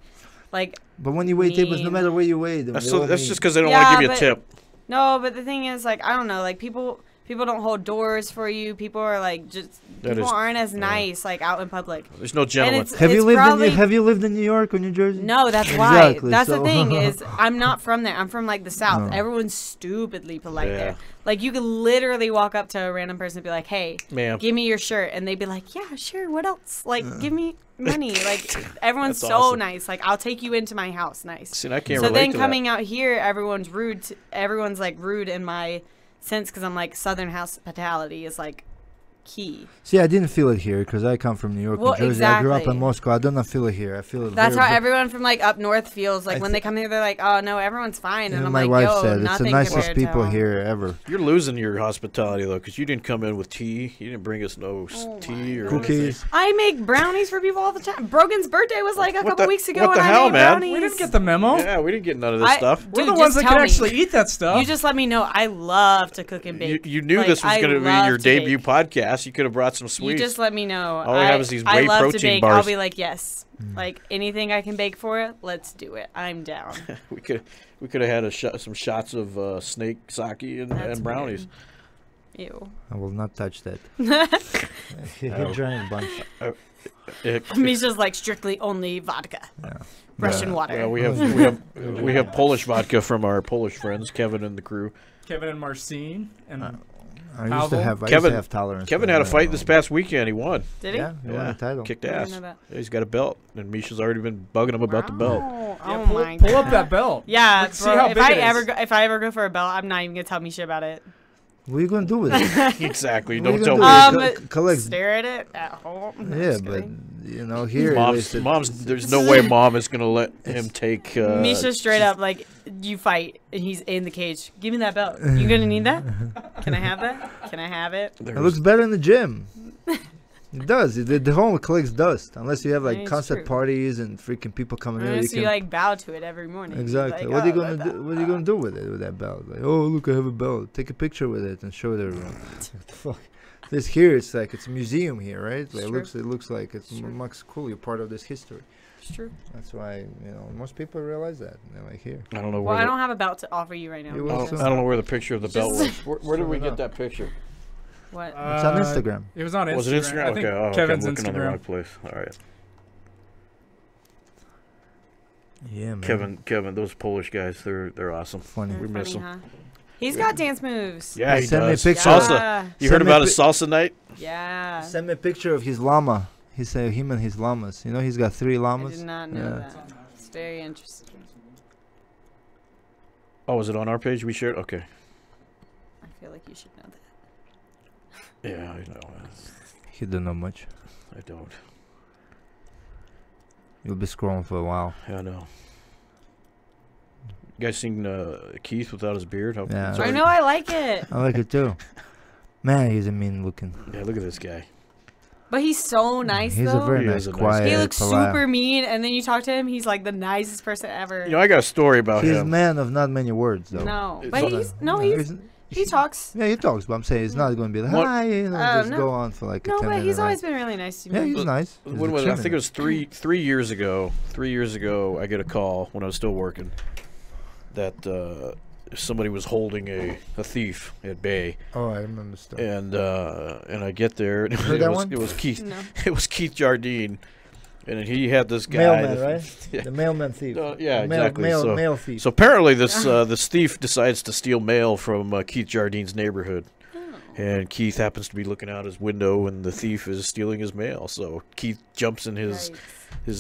But when you wait tables, no Mean. matter where you wait, that's they're all just mean. because they don't Yeah, want to give you a but- tip. no. But the thing is, like, I don't know. Like, people don't hold doors for you. People are like just That people is- aren't as nice like out in public. There's no gentleman. it's- Have you lived probably- in Have you lived in New York or New Jersey? No, that's why. Exactly, That's so- the thing is, I'm not from there. I'm from like the South. Oh. Everyone's stupidly polite Yeah. there. Like you could literally walk up to a random person and be like, "Hey, Ma'am. give me your shirt," and they'd be like, "Yeah, sure. What else? Like, give me money." Like everyone's That's so awesome. nice. Like I'll take you into my house. Nice. See, and I can't So relate then to coming out here, everyone's rude. Everyone's like rude in my sense because I'm like Southern hospitality is like key. See, I didn't feel it here because I come from New York, Well, New Jersey. I grew up exactly. in Moscow. I do not feel it here. I feel it. That's very, how everyone from like up north feels. Like I when they come here, they're like, "Oh no, everyone's fine," and Even I'm my like, wife "Yo, said it's the nothing nicest compared to people home." here ever. that. You're losing your hospitality though, because you didn't come in with tea. You didn't bring us no Oh tea my or Cookies. I make brownies for people all the time. Brogan's birthday was like a What couple the- weeks ago, what and the I hell, made man? brownies. We didn't get the memo. Yeah, we didn't get none of this I- stuff. We're Dude, the ones just that can tell me. actually eat that stuff. You just let me know. I love to cook and bake. You knew Like, this was I going to be love your to debut bake. podcast. You could have brought some You sweets. just let me know. All we have is these I whey love to protein bake. bars. I'll be like, yes. Like anything I can bake for it, let's do it. I'm down. we could have had some shots of snake sake and That's brownies. Ew. I will not touch that. He drank a bunch. Misha's like strictly only vodka, Russian Yeah. water. Yeah, we have Polish vodka from our Polish friends, Kevin and the crew. Kevin and Marcine and I used to Pavel? have. I used Kevin- to have tolerance. Kevin for had a that. fight this past weekend. He won. Did he? Yeah, he won a title. Kicked I didn't ass. know that. Yeah, he's got a belt, and Misha's already been bugging him about the belt. Wow. Yeah, Oh pull, my pull god. up that belt. Yeah, Let's see bro, how if big I it is. ever go for a belt, I'm not even gonna tell Misha about it. What are you gonna do with it? Exactly. What are Don't you tell gonna me. do? Collect. Stare at it at home. No, Yeah, just but kidding. you know, here. Mom's. There's no way Mom is gonna let him take. Misha straight up like, you fight and he's in the cage. Give me that belt. You gonna need that? Can I have that? Can I have it? It looks better in the gym. It does. The home collects dust unless you have like It's concert true. parties and freaking people coming in. Unless you like bow to it every morning. Exactly. Like, What are you "Oh, gonna my do? What are you gonna do with it with that belt? Like, oh look, I have a belt. Take a picture with it and show it everyone. What the fuck? This here, it's like it's a museum here, right? Like, it looks like it's much cool. You're part of this history. It's true. That's why most people realize that. They're like here. I don't know Well, where. I don't have a belt to offer you right now. You will because- soon. I don't know where the picture of the belt was. Just- Where did we get that picture? What? It's on Instagram. It was on Instagram. Was it Instagram? I think Okay. Oh, Kevin's I'm looking on the wrong Instagram. place. All right. Yeah, man. Kevin, those Polish guys, they're awesome. Funny. We miss Funny, him. huh? He's got dance moves. Yeah, he Send me a does. picture. Salsa. Yeah. You Send heard me about a his salsa night? Yeah. Send me a picture of his llama. He said him and his llamas. You know, he's got 3 I llamas. did not know Yeah. that. It's very interesting. Oh, was it on our page? We shared. Okay. I feel like you should know that. Yeah, I know. He don't know much. I don't. You'll be scrolling for a while. Yeah, I know. You guys seen Keith without his beard? How, Yeah. I know, I like it. I like it too. Man, he's a mean looking. Yeah, look at this guy. But he's so nice, He's though. a very He nice, is a nice quiet. guy. He looks polite. super mean, and then you talk to him, he's like the nicest person ever. You know, I got a story about He's a him. man of not many words, though. No, It's but not- he talks. Yeah, he talks, but I'm saying he's not going to be like, What- hi, just no. go on for like a No, 10 but minute he's rant. always been really nice to me. Yeah, he's nice. He's When was it? I think it extremely was three years ago. 3 years ago, I get a call when I was still working that somebody was holding a thief at bay, nice. Oh, I remember stuff. and I get there, and Heard that one? it was Keith. No. It was Keith Jardine, and he had this guy. Mailman, that- right? Yeah. The mailman thief. Yeah, The mail, exactly. Mail, so, mail thief. so apparently this thief decides to steal mail from Keith Jardine's neighborhood. And Keith happens to be looking out his window, and the thief is stealing his mail. So Keith jumps in his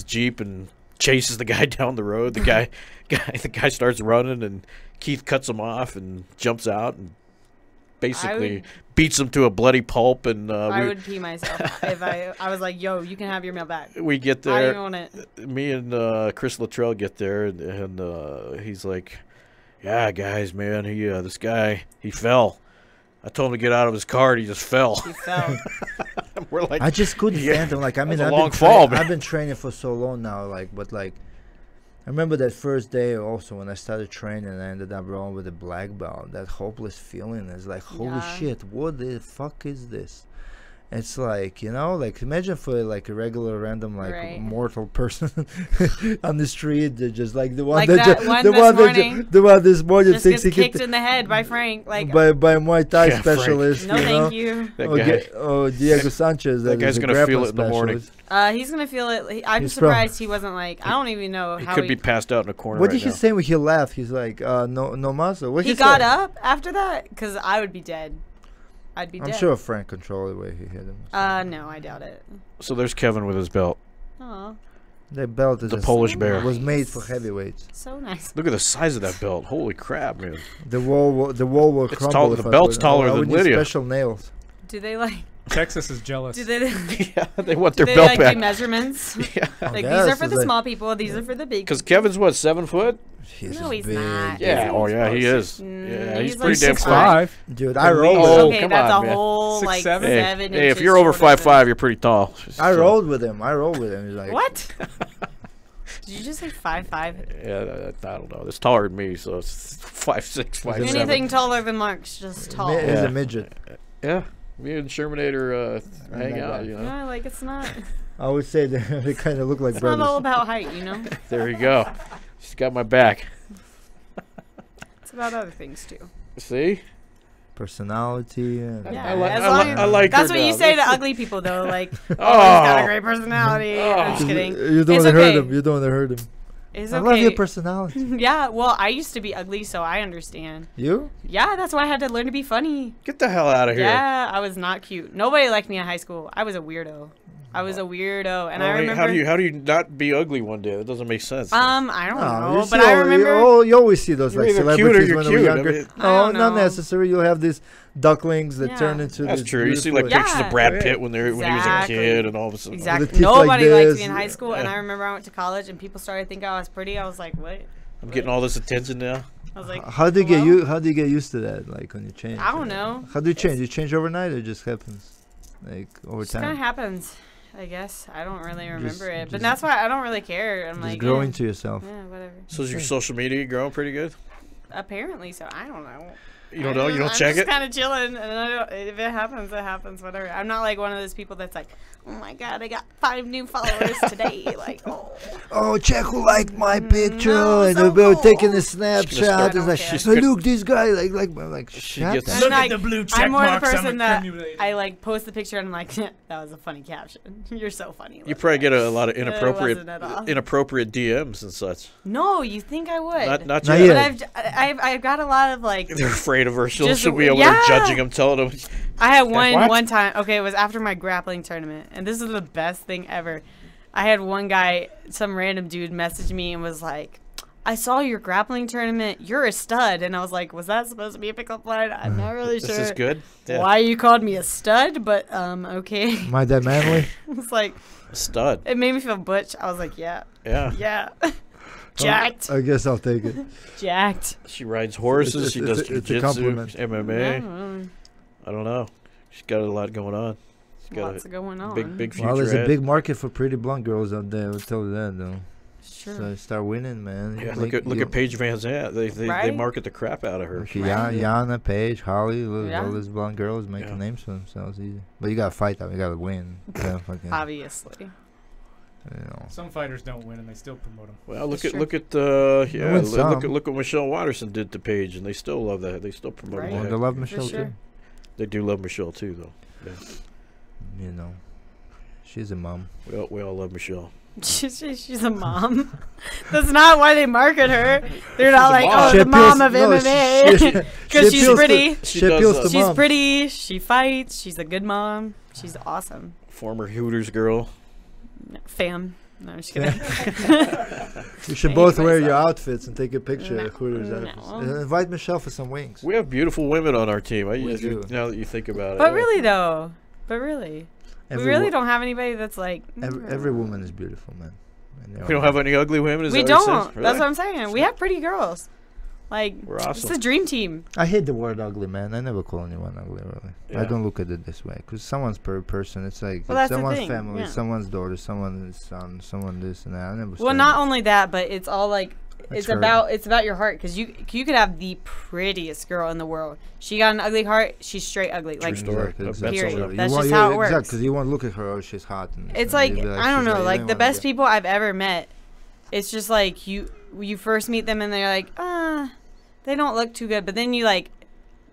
Jeep and chases the guy down the road. The guy starts running, and Keith cuts him off and jumps out and basically beats him to a bloody pulp. And I would pee myself if I was like, yo, you can have your mail back. we get I there. don't want it. Me and Chris Luttrell get there, and he's like, "Yeah, guys, man, this guy, he fell. I told him to get out of his car, and he just fell." He fell. We're like, I just couldn't Yeah. stand him. Like, I mean, That's a I've long been, fall, man. I've been training for so long now. But I remember that first day also when I started training and I ended up rolling with a black belt. That hopeless feeling is like, holy Yeah. shit, what the fuck is this? It's like, like imagine for like a regular random Right. mortal person on the street, they're just like the one Like that, that one the this one morning. the one this morning Just thinks gets he kicked can in the head by Frank. Like, by Muay Thai Yeah, Frank. specialist. no, you know? thank you. that Oh, guy. Diego Sanchez. That guy's is a gonna feel grappling it in the morning. specialist. He's gonna feel it. I'm He's from- surprised he wasn't like. I don't even know He how could be passed out in a corner What right did he now. say when he laughed? He's like, no muscle. What He he got say? up after that because I would be dead. I'd be I'm dead. sure Frank controlled the way he hit him. No, I doubt it. So there's Kevin with his belt. Oh, That belt is The a- Polish bear. was made for heavyweights. so nice. Look at the size of that belt. Holy crap, man. The wall will It's crumble. tall- if the I belt's put it- taller I than would need Lydia. Special nails. Do they like? Texas is jealous. Do they? Yeah, they want Do their they belt like back. do measurements? Yeah. Like guess, these are for it's the like- small people. These are for the big. Because Kevin's what, 7 foot? He's No, he's big. not. Yeah. He's Oh yeah, he is. Mm, Yeah, he's he's pretty like damn 6'5". Dude, I rolled. Oh, with him. Okay, come that's on, a man. whole 6'7"? like Hey, 7 hey, if inches you're over shorter 5'5", you're pretty tall. I So- rolled with him. He's like, What? Did you just say 5'5"? Yeah, I don't know. It's taller than me, so it's 5'6", 5'7". Anything taller than Mark's just tall. He's Yeah. a midget. Yeah, me and Shermanator hang that out. guy. You know. Yeah, like it's not. I would say they kind of look like It's brothers. not all about height, you know. There you go. She's got my back. It's about other things too. See? Personality. And Yeah, I like- as I long like- as- I like That's her what you now. say to ugly people, though. Like, oh, he's Oh. got a great personality. I'm just kidding. You don't It's want to hurt okay. him. You don't want to hurt him. It's I okay. love your personality. Yeah, well, I used to be ugly, so I understand. You? Yeah, that's why I had to learn to be funny. Get the hell out of here. Yeah, I was not cute. Nobody liked me in high school. I was a weirdo. I was a weirdo, and I I mean, remember. how do you not be ugly one day? That doesn't make sense. I don't know, you but see I remember. You always see those like You're either cute or celebrities you're when they were cute. younger. I mean, I No, don't not know. necessary. You'll have these ducklings that turn into. That's this true. You see like beautiful- pictures of Brad Pitt when he was a Exactly. kid, and all of a sudden. Exactly. teeth like Nobody liked this. me in high school, and I remember I went to college, and people started thinking I was pretty. I was like, what? I'm getting all this attention now. I was like, How do you hello? get How do you get used to that? Like when you change. I don't know. How do you change? You change overnight, or it just happens, like over It kind of time? happens, I guess. I don't really remember it, but just- that's why I don't really care. I'm Just like, grow yeah, into yourself. yeah, whatever. So is your social media growing pretty good? Apparently, so I don't know. You don't know? You don't check I'm it? just kind of chilling, and I don't, if it happens, it happens. Whatever. I'm not like one of those people that's like, oh my god, I got 5 new followers today. Like, oh. Oh, check who liked my picture, no, and so they were cool. taking a start- snapshot. It's like, She's oh, look, this guy, like, She shut gets- up. Look like, at the blue check I'm more the marks. person I'm that accumulating. I like post the picture and I'm like, that was a funny caption. You're so funny. You probably get a lot of wasn't at all. inappropriate DMs and such. No, you think I would? Not Not yet. yet. But I've got a lot of like. They're afraid of her. She'll Just- be over yeah. there judging them, telling them. I had What? one time. Okay, it was after my grappling tournament, and this is the best thing ever. I had one guy, some random dude, message me and was like, "I saw your grappling tournament. You're a stud." And I was like, "Was that supposed to be a pickup line? I'm not really This sure." is good. Yeah. Why you called me a stud? But okay. Am I that manly? It's like Stud. it made me feel butch. I was like, "Yeah, Yeah. yeah." Jacked, I guess I'll take it. jacked. She rides horses. She does it's a jiu-jitsu, compliment. MMA. Mm, I don't know. She's got a lot going on. She's got Lots going a on. big future Well, there's ahead. a big market for pretty blonde girls out there. I'll tell you that, though. Sure. So start winning, man. Yeah, Like, look at Paige Van Zandt. They Right? market the crap out of her. Okay, Right. Yana, Paige, Holly, look, Yeah. all these blonde girls making Yeah. names for themselves easy. But you gotta fight them. You gotta win. You gotta fucking, Obviously. you know. Some fighters don't win, and they still promote them. Well, That's look true. at win look what Michelle Watterson did to Paige, and they still love that. They still promote Right. the Well, heck. they love For Michelle sure. too. They do love Michelle too, though. Yeah. You know, she's a mom. We all love Michelle. She's a mom. That's not why they market her. They're not like, mom. oh, She the mom appeals- of no, MMA. she Because she's appeals to- pretty. She She does, appeals to She's mom. pretty. She fights. She's a good mom. She's awesome. Former Hooters girl. Fam. No, I'm just kidding. You should I both hate wear your myself. outfits and take a picture No, of Hooters no. outfits. And invite Michelle for some wings. We have beautiful women on our team. We do. Now that you think about it. But yeah. really, though. But really. Every we really wo- don't have anybody that's like. Every woman is beautiful, man. And they're We don't all- have any ugly women. Is We that what you don't. said? That's Really? what I'm saying. We have pretty girls. Like, We're it's awesome. a dream team. I hate the word ugly, man. I never call anyone ugly, really. I Yeah. don't look at it this way. Because someone's per person. It's like Well, that's the someone's thing, family, yeah. someone's daughter, someone's son, someone this and that. I never Well, said not it. only that, but it's all like That's it's about your heart, because you could have the prettiest girl in the world. She got an ugly heart. She's straight ugly. Like story. Exactly, That's exactly. Period. all right. That's just how it works. Exactly, because you want to look at her, oh, she's hot. And it's and like you'd be I don't she's know, you like don't the wanna best get- people I've ever met. It's just like you first meet them and they're like, they don't look too good, but then you like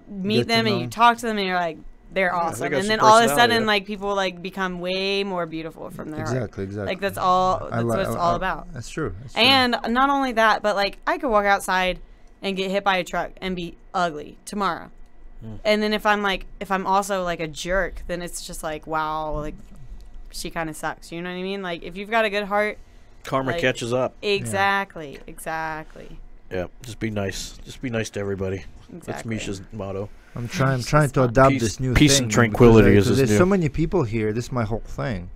meet Get to them and know you talk to them and you're like, they're they awesome, got and some then all of a personality, sudden yeah. like people like become way more beautiful from their heart. Exactly. Like that's all. I That's li- what it's I- all I- about. That's true. That's true. And not only that, but like I could walk outside and get hit by a truck and be ugly tomorrow. And then if I'm also like a jerk, then it's just like, wow, like she kind of sucks. You know what I mean? Like if you've got a good heart, Karma like- catches up. exactly. Yeah. Just be nice. Just be nice to everybody. That's Exactly. Misha's motto. I'm trying to adopt Peace- this new peace thing. and man, tranquility because is there's his so new- many people here. This is my whole thing.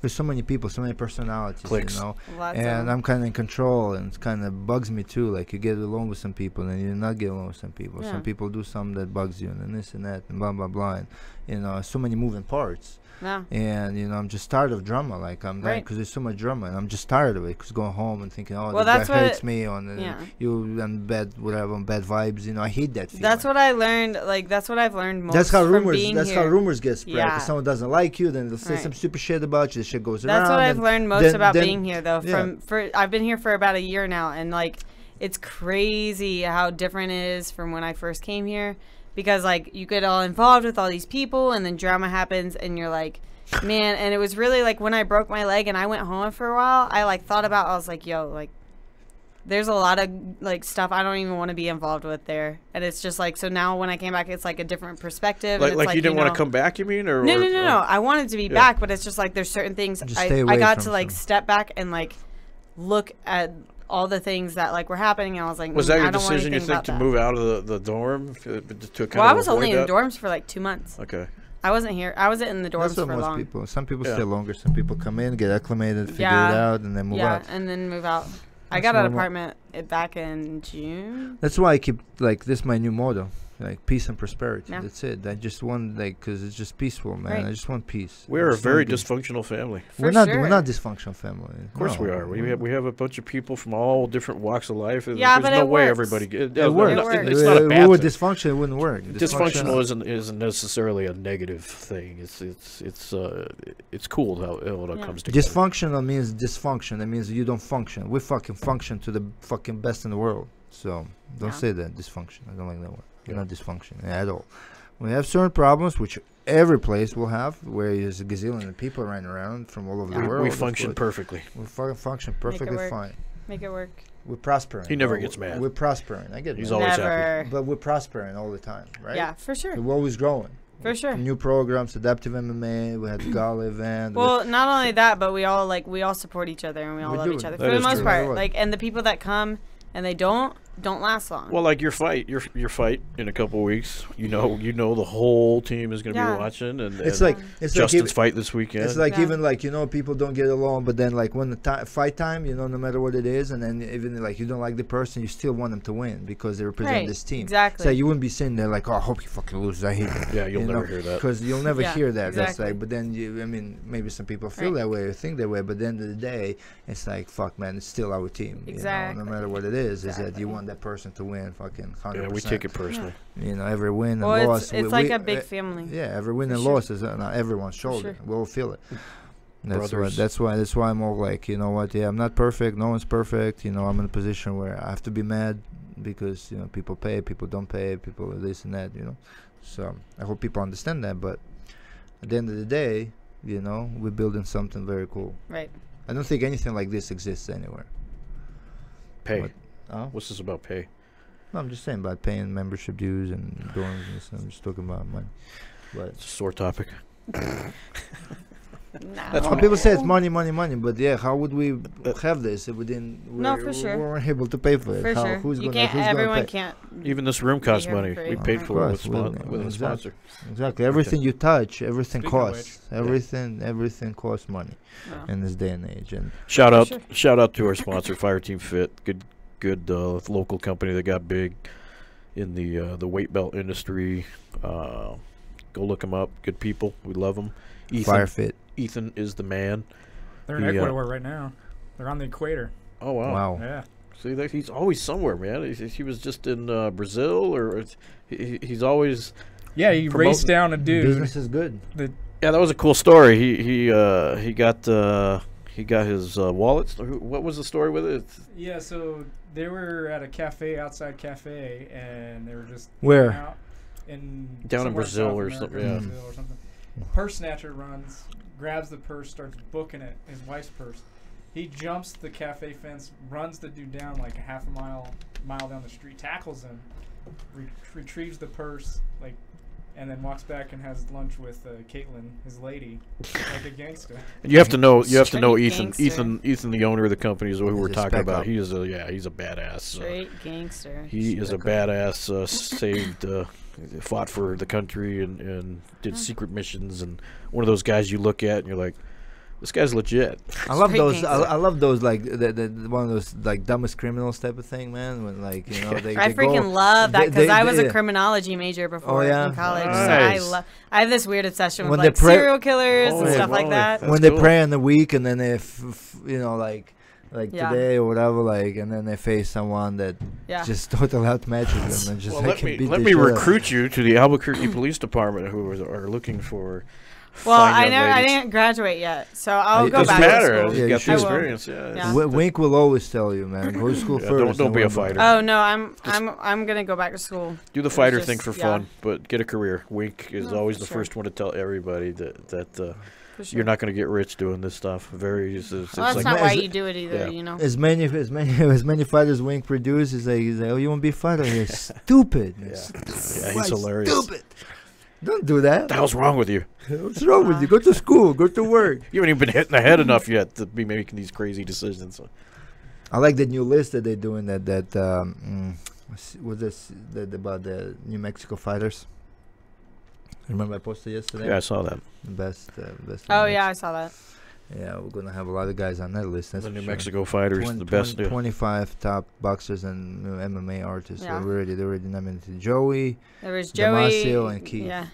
There's so many people, so many personalities, Clicks. you know. Lots And of, I'm kind of in control, and it kind of bugs me too. Like you get along with some people, and you not get along with some people. Yeah. Some people do something that bugs you, and then this and that, and blah blah blah. And you know, so many moving parts. yeah. And you know, I'm just tired of drama. Like I'm Right. because there's so much drama, and I'm just tired of it. Because going home and thinking, oh, Well, this that's guy what hates me, on yeah. you and bad whatever, on bad vibes. You know, I hate that feeling. That's what I learned. Like that's what I've learned most. That's how from rumors. being That's how here. rumors get spread. Yeah. If someone doesn't like you, then they'll say Right. some stupid shit about you. The shit goes around. That's what I've and learned most then- about then- being here, though. yeah. I've been here for about a year now, and like it's crazy how different it is from when I first came here, because like you get all involved with all these people, and then drama happens, and you're like, man. And it was really like when I broke my leg and I went home for a while. I like thought about. I was like, yo, like there's a lot of like stuff I don't even want to be involved with there, and it's just like, so now when I came back, it's like a different perspective. Like, and it's like you didn't want to come back, you mean? Or no. I wanted to be back, but it's just like there's certain things I got to like step back and like look at all the things that like were happening, and I was like, was that your decision, you think, to move out of the dorm? Well, I was only in the dorms for like 2 months. Okay. I wasn't here. I wasn't in the dorms for long. People. Some people stay longer. Some people come in, get acclimated, figure it out, and then move out. Yeah, and then move out. I got an apartment back in June. That's why I keep, like, this is my new motto. Like, peace and prosperity. Yeah. That's it. I just want, like, because it's just peaceful, man. Right. I just want peace. We're a very dysfunctional family. We're not dysfunctional family. Of course we are. We have a bunch of people from all different walks of life. Yeah, There's but no way everybody. It works. It's not a bad thing. Dysfunction, it wouldn't work. Dysfunctional isn't necessarily a negative thing. It's cool how it all comes together. Dysfunctional means dysfunction. That means you don't function. We fucking function to the fucking best in the world. So don't say that, dysfunction. I don't like that word. You're not dysfunction at all. We have certain problems, which every place will have, where there's a gazillion of people running around from all over the world. We function perfectly. We function perfectly fine. Make it work. We're prospering. He never gets mad. We're prospering. I get it. He's always happy. But we're prospering all the time, right? Yeah, for sure. We're always growing. For sure. New programs, adaptive MMA. We had the gala event. Well, not only that, but we all support each other, and we all love each other for the most part. Like, and the people that come and they don't last long. Well, like your fight in a couple of weeks. You know the whole team is going to be watching, and it's Justin's fight this weekend. It's like even like people don't get along, but then like when the fight time, no matter what it is, and then even like you don't like the person, you still want them to win because they represent this team. Exactly. So you wouldn't be sitting there like, oh, I hope he fucking loses. I hate him. Yeah, you'll never hear that because you'll never hear that. Exactly. That's like, but then maybe some people feel that way or think that way, but at the end of the day, it's like, fuck, man, it's still our team. Exactly. No matter what it is that you want that person to win. Fucking 100%. Yeah, we take it personally. Every win and loss. It's like a big family. Yeah, every win and loss is on everyone's shoulder. We all feel it. That's why I'm all like, you know what? Yeah, I'm not perfect. No one's perfect. I'm in a position where I have to be mad because people pay, people don't pay, people this and that. So I hope people understand that. But at the end of the day, we're building something very cool. Right. I don't think anything like this exists anywhere. Pay. What's this about pay? No, I'm just saying about paying membership dues and dorms and stuff. I'm just talking about money. But it's a sore topic. That's what people say. It's money, but yeah, how would we have this if we didn't? For sure. We weren't able to pay for it. For sure. Who's you can't. Everyone can't. Even this room costs money. We paid for it with a sponsor. Exactly. Everything you touch, everything costs. Everything costs money in this day and age. And shout out to our sponsor, Fireteam Fit. Good local company that got big in the weight belt industry. Go look them up. Good people. We love them. FireFit. Ethan is the man. They're in Ecuador right now. They're on the equator. Oh, wow. Yeah. See, he's always somewhere, man. He was just in Brazil, or he's always. Yeah, he raced down a dude. Business is good. Yeah, that was a cool story. He got his wallet. What was the story with it? Yeah, so they were at a outside cafe, and they were just where out down in Brazil or something. Yeah. Brazil or something. Purse snatcher runs, grabs the purse, starts booking it. His wife's purse. He jumps the cafe fence, runs the dude down like a half a mile down the street, tackles him, retrieves the purse, and then walks back and has lunch with Caitlin, his lady, like a gangster. You have to know Ethan. Ethan, the owner of the company, is who we're talking about. He's a badass. Straight gangster. He is a badass. Saved, fought for the country and did secret missions. And one of those guys you look at and you're like, this guy's legit. I love those. I love those like the one of those like dumbest criminals type of thing, man. When I freaking love that because I was a criminology major before in college. Nice. So I have this weird obsession with serial killers and stuff like that. When they pray in the week and then they, today or whatever, and then they face someone that just totally outmatches them and just let me recruit you to the Albuquerque Police Department, who are looking for. Well, I didn't graduate yet, so I'll go back to school. You got the experience. Yeah. Wink will always tell you, man, go to school first. Don't be a fighter. Oh no, I'm gonna go back to school. Do the fighter thing for fun, but get a career. Wink is always the first one to tell everybody that sure. you're not going to get rich doing this stuff. It's that's like, not why you do it either, you know. As many fighters Wink produce, he's like, oh, you want to be a fighter? You're stupid. yeah, he's hilarious. Stupid. Don't do that. What the hell's wrong with you? What's wrong with you? Go to school. Go to work. You haven't even been hit in the head enough yet to be making these crazy decisions. I like the new list that they're doing. Was this about the New Mexico fighters? Remember I posted yesterday? Yeah, I saw that. The best. Oh yeah, I saw that. Yeah, we're gonna have a lot of guys on that list. That's The New for sure. Mexico fighters, the best. 25 top boxers and MMA artists. Yeah. So they're already nominated. Joey, There was Joey Damasio, and Keith. Yeah.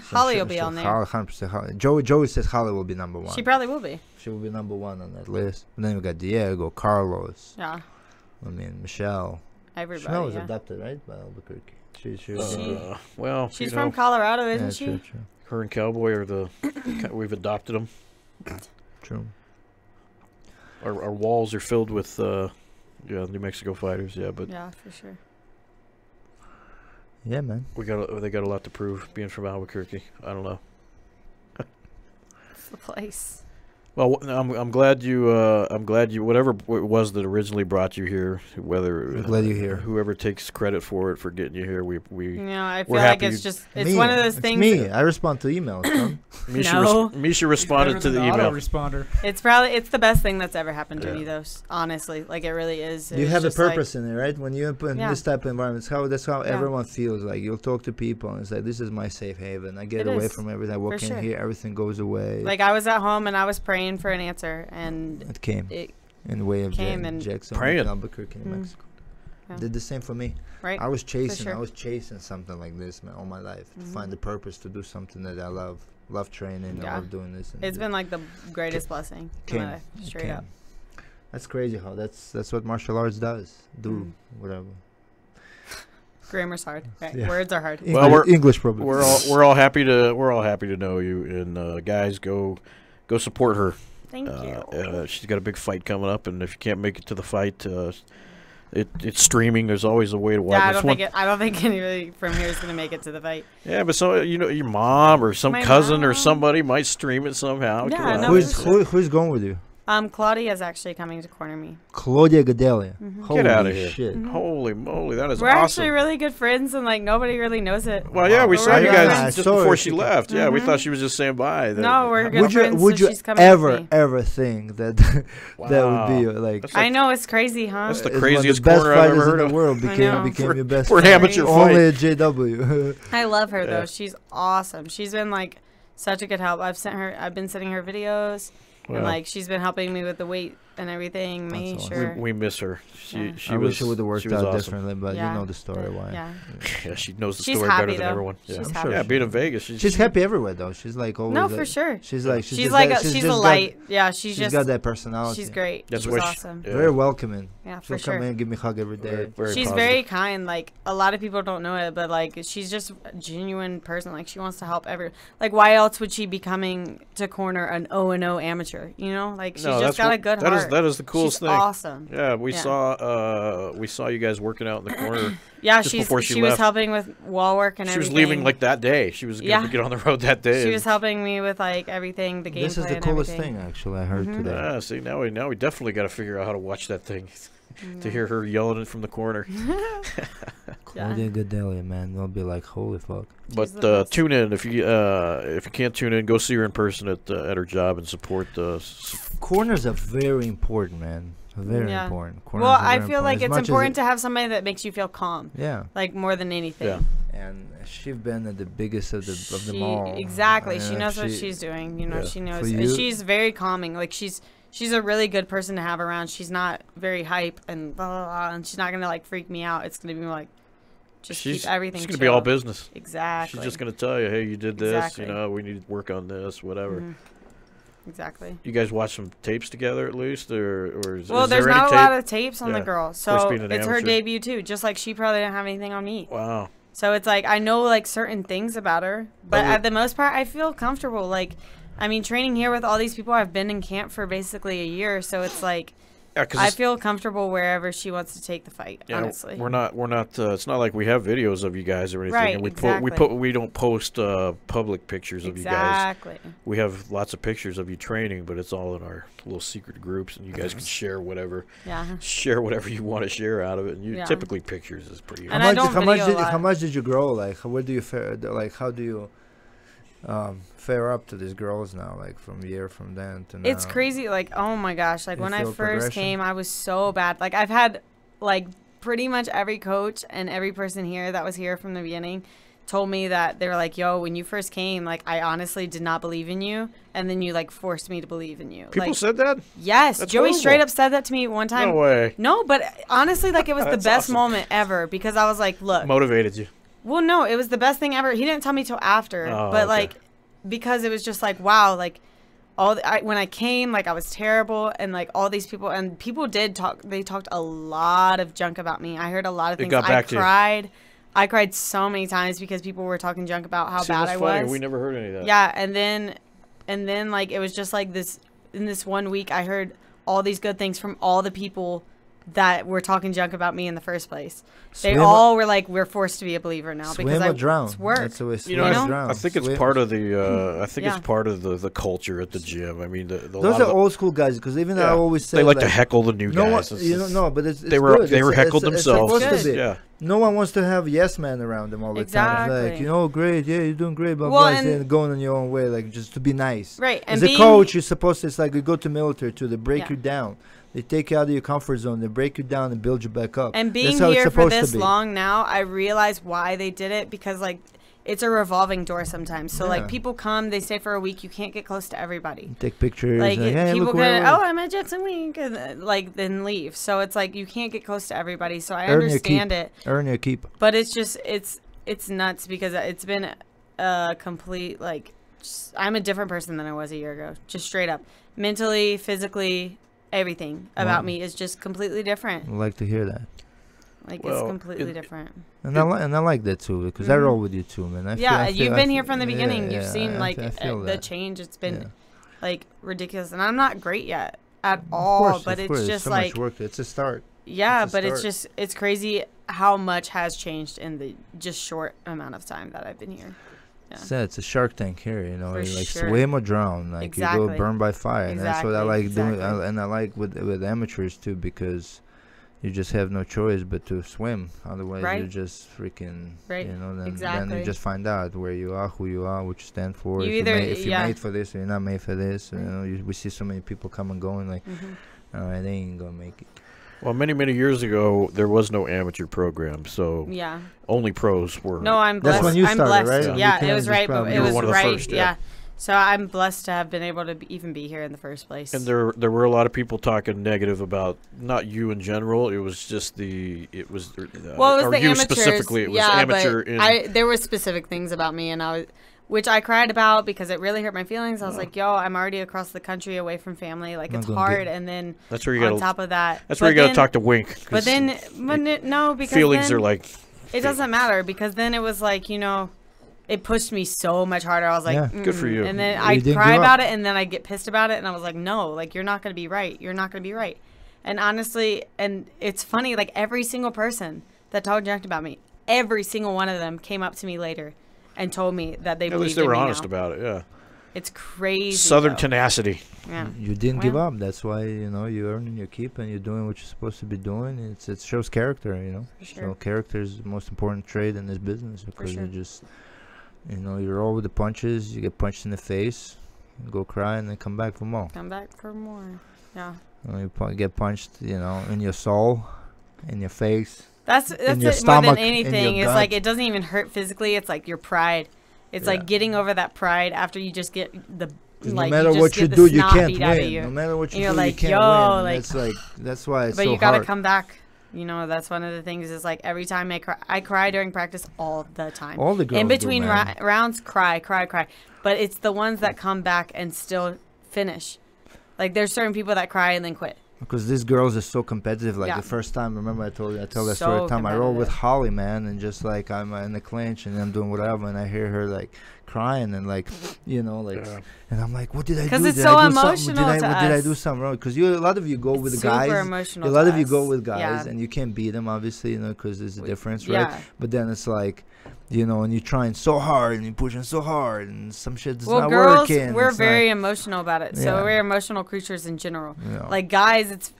Holly will be on there. 100% Holly. Joey says Holly will be number one. She probably will be. She will be number one on that list. And then we got Diego, Carlos. Yeah. I mean, Michelle. Everybody. Michelle was yeah. adopted, right, by Albuquerque. Well, She's from Colorado, isn't she? True. Her and Cowboy are we've adopted them. True. Our walls are filled with New Mexico fighters. Yeah, but Yeah, for sure. Yeah, man. they got a lot to prove being from Albuquerque. I don't know. It's the place. Well, I'm glad you whatever it was that originally brought you here, whether I'm glad you're here. Whoever takes credit for it for getting you here, we You know, I feel we're like happy it's just it's Me. one of those It's things. me. I respond to emails. Son. Misha responded to the email. Responder. It's the best thing that's ever happened to me, though. Honestly, like it really is. You have a purpose in it, right? When you're in Yeah. this type of environment, that's how Yeah. everyone feels. Like you'll talk to people and it's like, this is my safe haven. I get It away is, from everything. I walk in sure. here, everything goes away. Like I was at home and I was praying for an answer, and it came it in the way of came and Jackson, praying. Albuquerque, New Mexico. Yeah. Did the same for me. right. I was chasing. sure. I was chasing something like this, man, all my life to find the purpose to do something that I love. Love training. I Yeah. love doing this. And It's been like the greatest blessing in my life, It straight came. up. That's crazy how that's what martial arts does. Do whatever. Grammar's hard. Right. Yeah. Words are hard. Well, English probably. We're all happy to know you, and guys, go support her. Thank you. She's got a big fight coming up, and if you can't make it to the fight, it's streaming. There's always a way to watch. Yeah, I don't think anybody from here is gonna make it to the fight. Yeah, but so your mom or some My cousin or mom. somebody might stream it somehow. Yeah, Come on. no, who's going with you? Claudia is actually coming to corner me. Claudia Gadelia. Get out of here! Shit. Holy moly, that is We're awesome. actually really good friends, and like nobody really knows it. Well, yeah, we We're saw you really guys good just before she left. Yeah, we thought she was just saying bye. No, we're good Would you friends. would so you she's coming with me. ever think that that would be like? That's I know it's crazy, huh? That's the it's craziest one of the best corner I've ever fighters heard in of. the world I became know. your best For an friend. amateur Only fight. at JW. I love her Yeah. though. She's awesome. She's been like such a good help. I've been sending her videos, Wow. and like she's been helping me with the weight and everything, making awesome. sure. We miss her. Yeah. I wish it would have worked she was out awesome. differently, but Yeah, you know the story why. Yeah. Yeah, she knows the She's story happy, better than though. everyone. Yeah, She's I'm happy. sure yeah, being in Vegas, She's happy everywhere though. She's like always. No, like, for sure. She's like She's like she's a just light. Yeah, she's just got that personality. she's great. That's she's what awesome. Yeah. Very welcoming. Yeah, She'll for sure. come in and give me a hug every day. Very She's positive. very kind. Like a lot of people don't know it, but like she's just a genuine person. Like she wants to help like why else would she be coming to corner an 0-0 amateur? You know, like she's No, just that's got what- a good that is- heart. that is the coolest She's thing. Awesome. Yeah, we Yeah. saw you guys working out in the corner. Yeah, just before she was left. helping with wall work and She was everything. leaving like that day. She was going Yeah. to get on the road that day. She was helping me with like everything, the game This is plan the coolest and everything. thing actually I heard today. Ah, see, now we definitely got to figure out how to watch that thing to hear her yelling it from the corner. Claudia Gadelia, man, they'll be like, holy fuck. But the best. tune in if you can't tune in, go see her in person at her job and support. Corners are very important, man. Very Yeah. important. Corners Well, are I very feel like important. As it's much as important to have somebody that makes you feel calm, Yeah, like more than anything. Yeah. and she's been at the biggest of them She- all. Exactly. She And knows what she's doing. You know, Yeah. she knows. For And you- she's very calming. Like she's a really good person to have around. She's not very hype and blah, blah, blah, and she's not gonna like freak me out. It's gonna be like just She's keep everything. She's gonna be all chill. business. Exactly. She's just gonna tell you, hey, you did this. Exactly. You know, we need to work on this. Whatever. Mhm. Exactly. You guys watch some tapes together at least, or is, Well, is there's there any not a tape? lot of tapes on the Yeah. girl, course, so being an it's her amateur. debut too. Just like she probably didn't have anything on me. Wow. So it's like I know like certain things about her, but Oh. at the most part, I feel comfortable. Like, I mean, training here with all these people, I've been in camp for basically a year, so it's like, I feel comfortable wherever she wants to take the fight. Yeah, honestly, we're not. It's not like we have videos of you guys or anything. Right, And exactly. we don't post public pictures of you guys. Exactly. We have lots of pictures of you training, but it's all in our little secret groups, and you guys can share whatever. Yeah. Share whatever you want to share out of it. And Yeah. typically pictures is pretty. And I don't video a lot. How much did you grow? Like, where do you fare? Like, how do you fare up to these girls now? Like, from then to now. It's crazy. Like, oh my gosh. Like, You when I feel first came, I was so bad. Like, I've had, like, pretty much every coach and every person here that was here from the beginning told me that they were like, yo, when you first came, like, I honestly did not believe in you. And then you, like, forced me to believe in you. People like, said that? Yes. That's Joey horrible. straight up said that to me one time. No way. No, but honestly, like, it was the That's best awesome. moment ever because I was like, look. Motivated you. Well, no, it was the best thing ever. He didn't tell me till after. Oh, but, okay. like, because it was just like, wow, like, when I came, like, I was terrible, and like all these people, and people did talk. They talked a lot of junk about me. I heard a lot of things. It got back to you. I cried so many times because people were talking junk about how See, bad that's I funny. was. We never heard any of that. Yeah, and then like it was just like this. In this 1 week, I heard all these good things from all the people that were talking junk about me in the first place. They all were like, "We're forced to be a believer now because or drown. it's work." That's the way You know, drown. I think it's Swim. part of the. I think Yeah. it's part of the culture at the gym. I mean, Those are old school guys because even I always say they like to heckle the new no one, guys. but it's They were good. they were It's- heckled it's themselves. supposed to be. Yeah. No one wants to have yes man around them all the time. It's Exactly. like, great, yeah, you're doing great, but Well, and going on your own way, like just to be nice. Right, and As a being- coach, you're supposed to. It's like you go to military too. They break Yeah. you down. They take you out of your comfort zone. They break you down and build you back up. And being That's how it's here for supposed to this be. long now, I realize why they did it because like it's a revolving door sometimes. So Yeah. like people come, they stay for a week. You can't get close to everybody. Take pictures. Like hey, people look can, where oh, I'm at Jackson Wink, and like then leave. So it's like you can't get close to everybody. So I Earn your understand keep. it, Earn your keep. but it's just it's nuts because it's been a complete like I'm a different person than I was a year ago. Just straight up, mentally, physically. Everything about me is just completely different. I'd like to hear that. Like Well, it's completely different. And I like that too because I roll with you too, man. I feel, you've been here from the beginning. Yeah, You've seen like I feel the that. change. It's been Yeah. like ridiculous, and I'm not great yet at Of all. course, but of it's course. just so like much work. It's a start. yeah, It's a but it's start. just it's crazy how much has changed in the just short amount of time that I've been here. Yeah. So it's a Shark Tank here, For like sure. swim or drown, like you Exactly. go burn by fire, and that's what I like doing, Exactly. and I like with amateurs too because you just have no choice but to swim. Otherwise, Right. you just freaking, Right. then Exactly. you just find out where you are, who you are, what you stand for. You if either- if you're yeah. made for this or you're not made for this. We see so many people come and going, like, Mm-hmm. all right, they ain't gonna make it. Well, many years ago, there was no amateur program, so Yeah. only pros were. No, I'm blessed. That's when you I'm started, blessed. right? Yeah, You it was can't right. describe It it. You were was one of the right. first, yeah. Yeah. So I'm blessed to have been able to even be here in the first place. And there were a lot of people talking negative about not you in general. It was just it was well, it was or the you amateurs. specifically. It was yeah, amateur. but there were specific things about me, and which I cried about because it really hurt my feelings. I was like, "Yo, I'm already across the country, away from family. Like Not it's gonna hard." get- And then That's where you on got. top of that, That's where you got to talk to Wink. But 'cause then, no, because feelings then are like. it doesn't matter because then it was like it pushed me so much harder. I was like, Yeah. Good for you. And then You I didn't cry give about up. it, and then I get pissed about it, and I was like, no, like you're not gonna be right. You're not gonna be right. And honestly, and it's funny, like every single person that talked junk about me, every single one of them came up to me later and told me that they At believed least they in were me honest now. about it. Yeah. It's crazy. Southern though. tenacity. Yeah. You didn't give Well. up. That's why you're earning your keep and you're doing what you're supposed to be doing. It shows character, For sure. So character is the most important trait in this business because sure. you just, you roll with the punches. You get punched in the face, you go cry, and then come back for more. Come back for more. Yeah. You get punched, in your soul, in your face. That's your it more stomach, than in anything. your It's like gut. it doesn't even hurt physically. It's like your pride. It's Yeah. like getting over that pride after you just get the 'Cause like no matter just what get you the do, you snot can't beat out of win. you. No matter what you And you're do, like, you can't yo, win. like- That's why it's But so you gotta hard. come back. That's one of the things is like every time I cry during practice all the time. All the girls in do, between man. rounds, cry. But it's the ones that come back and still finish. Like there's certain people that cry and then quit. Because these girls are so competitive. Like Yeah. the first time, remember I tell that So story. Time I roll with competitive. Holly, man, and just like I'm in the clinch and I'm doing whatever, and I hear her like crying and like, you know, like, and I'm like, what did I do? Because it's did so I do emotional something? to us. Did I do something wrong? Because a lot of you go with the guys. Super emotional. A lot to of you us. go with guys, and you can't beat them, obviously, you know, because there's a difference, right? Yeah. But then it's like, you know, and you're trying so hard and you're pushing so hard, and some shit's well, not girls, working. we're It's very emotional about it. So Yeah. we're emotional creatures in general. Yeah. Like guys,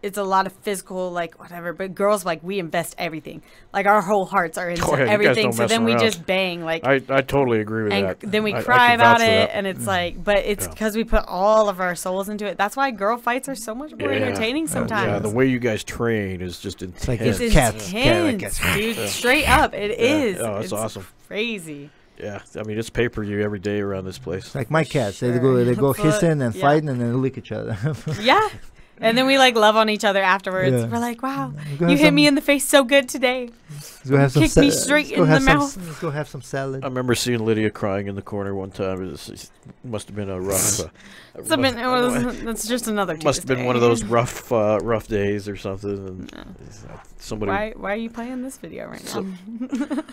it's a lot of physical, like whatever. But girls, like we invest everything. Like our whole hearts are into Oh, yeah, you guys everything. don't So mess then we around. just bang. Like I totally agree with and that. then we I cry can about vouch for it, that. and it's like, but it's because we put all of our souls into it. That's why girl fights are so much more entertaining sometimes. Yeah, the way you guys train is just intense. like It's Yeah. intense, dude. Straight up, it is. Oh, it's it's awesome. Crazy. Yeah, I mean it's pay-per-view every day around this place. like my cats. They Sure. go That's what- hissing and yeah. fighting and then lick each other. Yeah. And then we like love on each other afterwards. Yeah. We're like, wow, Let's go you have hit some- me in the face so good today. Let's go have some Kick me sa- straight let's go in have the some- mouth. Let's go have some salad. I remember seeing Lydia crying in the corner one time. It must have been a rough. That's just another Tuesday. Must have been one of those rough days or something. And somebody. Why are you playing this video right now?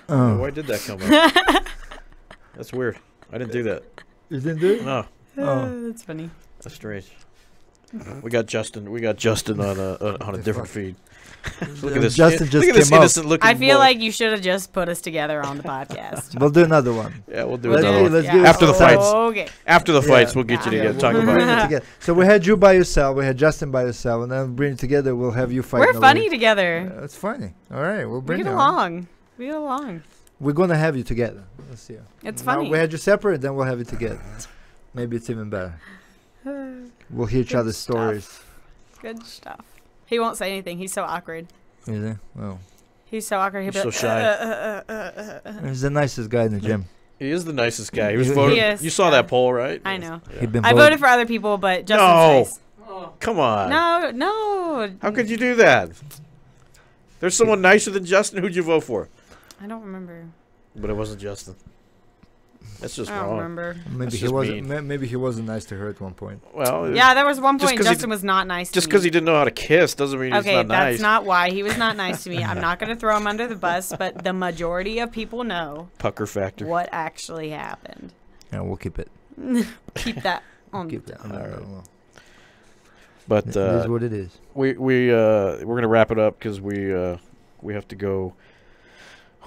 Oh. Why did that come up? That's weird. I didn't do that. You didn't do it? No, That's funny. that's strange. We got Justin. On a different feed. Look at this. Justin just look at this came up. innocent looking I feel boy. like you should have just put us together on the podcast. We'll do another one. Yeah, we'll do Let's another do- one. let's do it. After the fights. Okay. After the fights, Yeah. we'll get you Yeah. together. Talk We'll about bring it. it together. So we had you by yourself. We had Justin by yourself, and then bring it together. We'll have you fight. We're funny together. It's funny. All right, we'll We bring get it on. along. We get along. We're gonna have you together. Let's see. It's Now, funny. we had you separate, then we'll have you together. Maybe it's even better. We'll hear each Good other's stuff. stories. Good stuff. He won't say anything. He's so awkward. Is it? Oh, He's so awkward. He'll be He's so like, shy. he's the nicest guy in the gym. He is the nicest guy. He was He voted. is, You saw yeah. that poll, right? I know. Yeah. He'd been I voted for other people, but Justin's No. nice. Come on. No. How could you do that? There's someone nicer than Justin. Who'd you vote for? I don't remember. But it wasn't Justin. That's just I don't wrong. remember. Maybe That's he just wasn't. mean. Maybe he wasn't nice to her at one point. Well, Yeah, there was one Just point 'cause he Justin was not nice just to me. because he didn't know how to kiss doesn't mean Okay, he's not that's nice. not why he was not nice to me. I'm not going to throw him under the bus, but the majority of people know Pucker factor. what actually happened. Yeah, we'll keep it. Keep that on. Keep that. All right. Well, But it is what it is. we're gonna wrap it up because we have to go.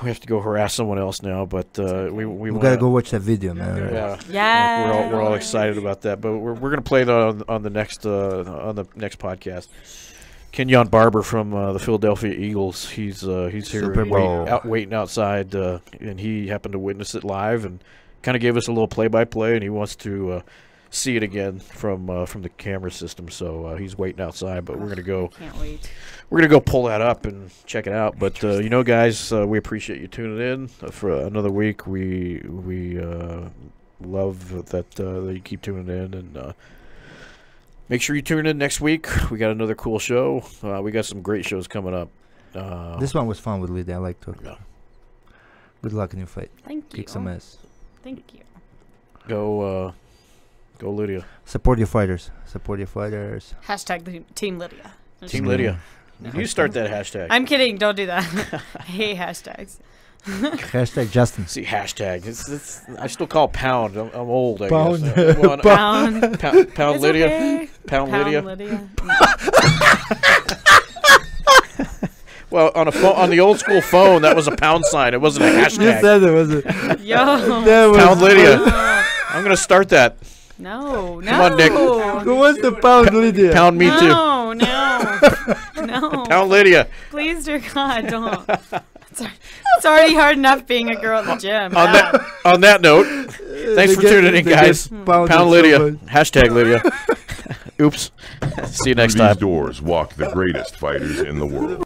We have to go harass someone else now. But we We wanna, gotta go watch that video, man. Yeah. Yeah. We're all excited about that, but we're gonna play that on the next podcast. Kenyon Barber from the Philadelphia Eagles. He's here Super Bowl. waiting outside, and he happened to witness it live and kind of gave us a little play-by-play, and he wants to see it again from the camera system. So he's waiting outside, but we're gonna go. Can't wait. We're going to go pull that up and check it out. But, you know, guys, we appreciate you tuning in for another week. We love that you keep tuning in. And make sure you tune in next week. We got another cool show. We got some great shows coming up. This one was fun with Lydia. I liked it. Yeah. Good luck in your fight. Thank you. Kick some ass. Thank you. Go Lydia. Support your fighters. Support your fighters. Hashtag Team Lydia. Team Lydia. You start that hashtag. I'm kidding. Don't do that. I hate hashtags. Hashtag Justin. See, hashtag. It's, I still call pound. I'm old, I Pound. guess. Come on, Pound. pound It's Lydia. okay. Pound Pound Lydia. Lydia. Well, on the old school phone, that was a pound sign. It wasn't a You hashtag. said it, was it? Yo. That was Pound Lydia. No. I'm gonna start that. No. Come on, Nick. Who wants to pound Lydia? Pound me too. No. No. Pound Lydia. Please, dear God, don't. It's already hard enough being a girl at the gym. On that note, thanks for tuning in, guys. Pound Lydia. Hashtag Lydia. Oops. See you next Through time. these doors walk the greatest fighters in the world.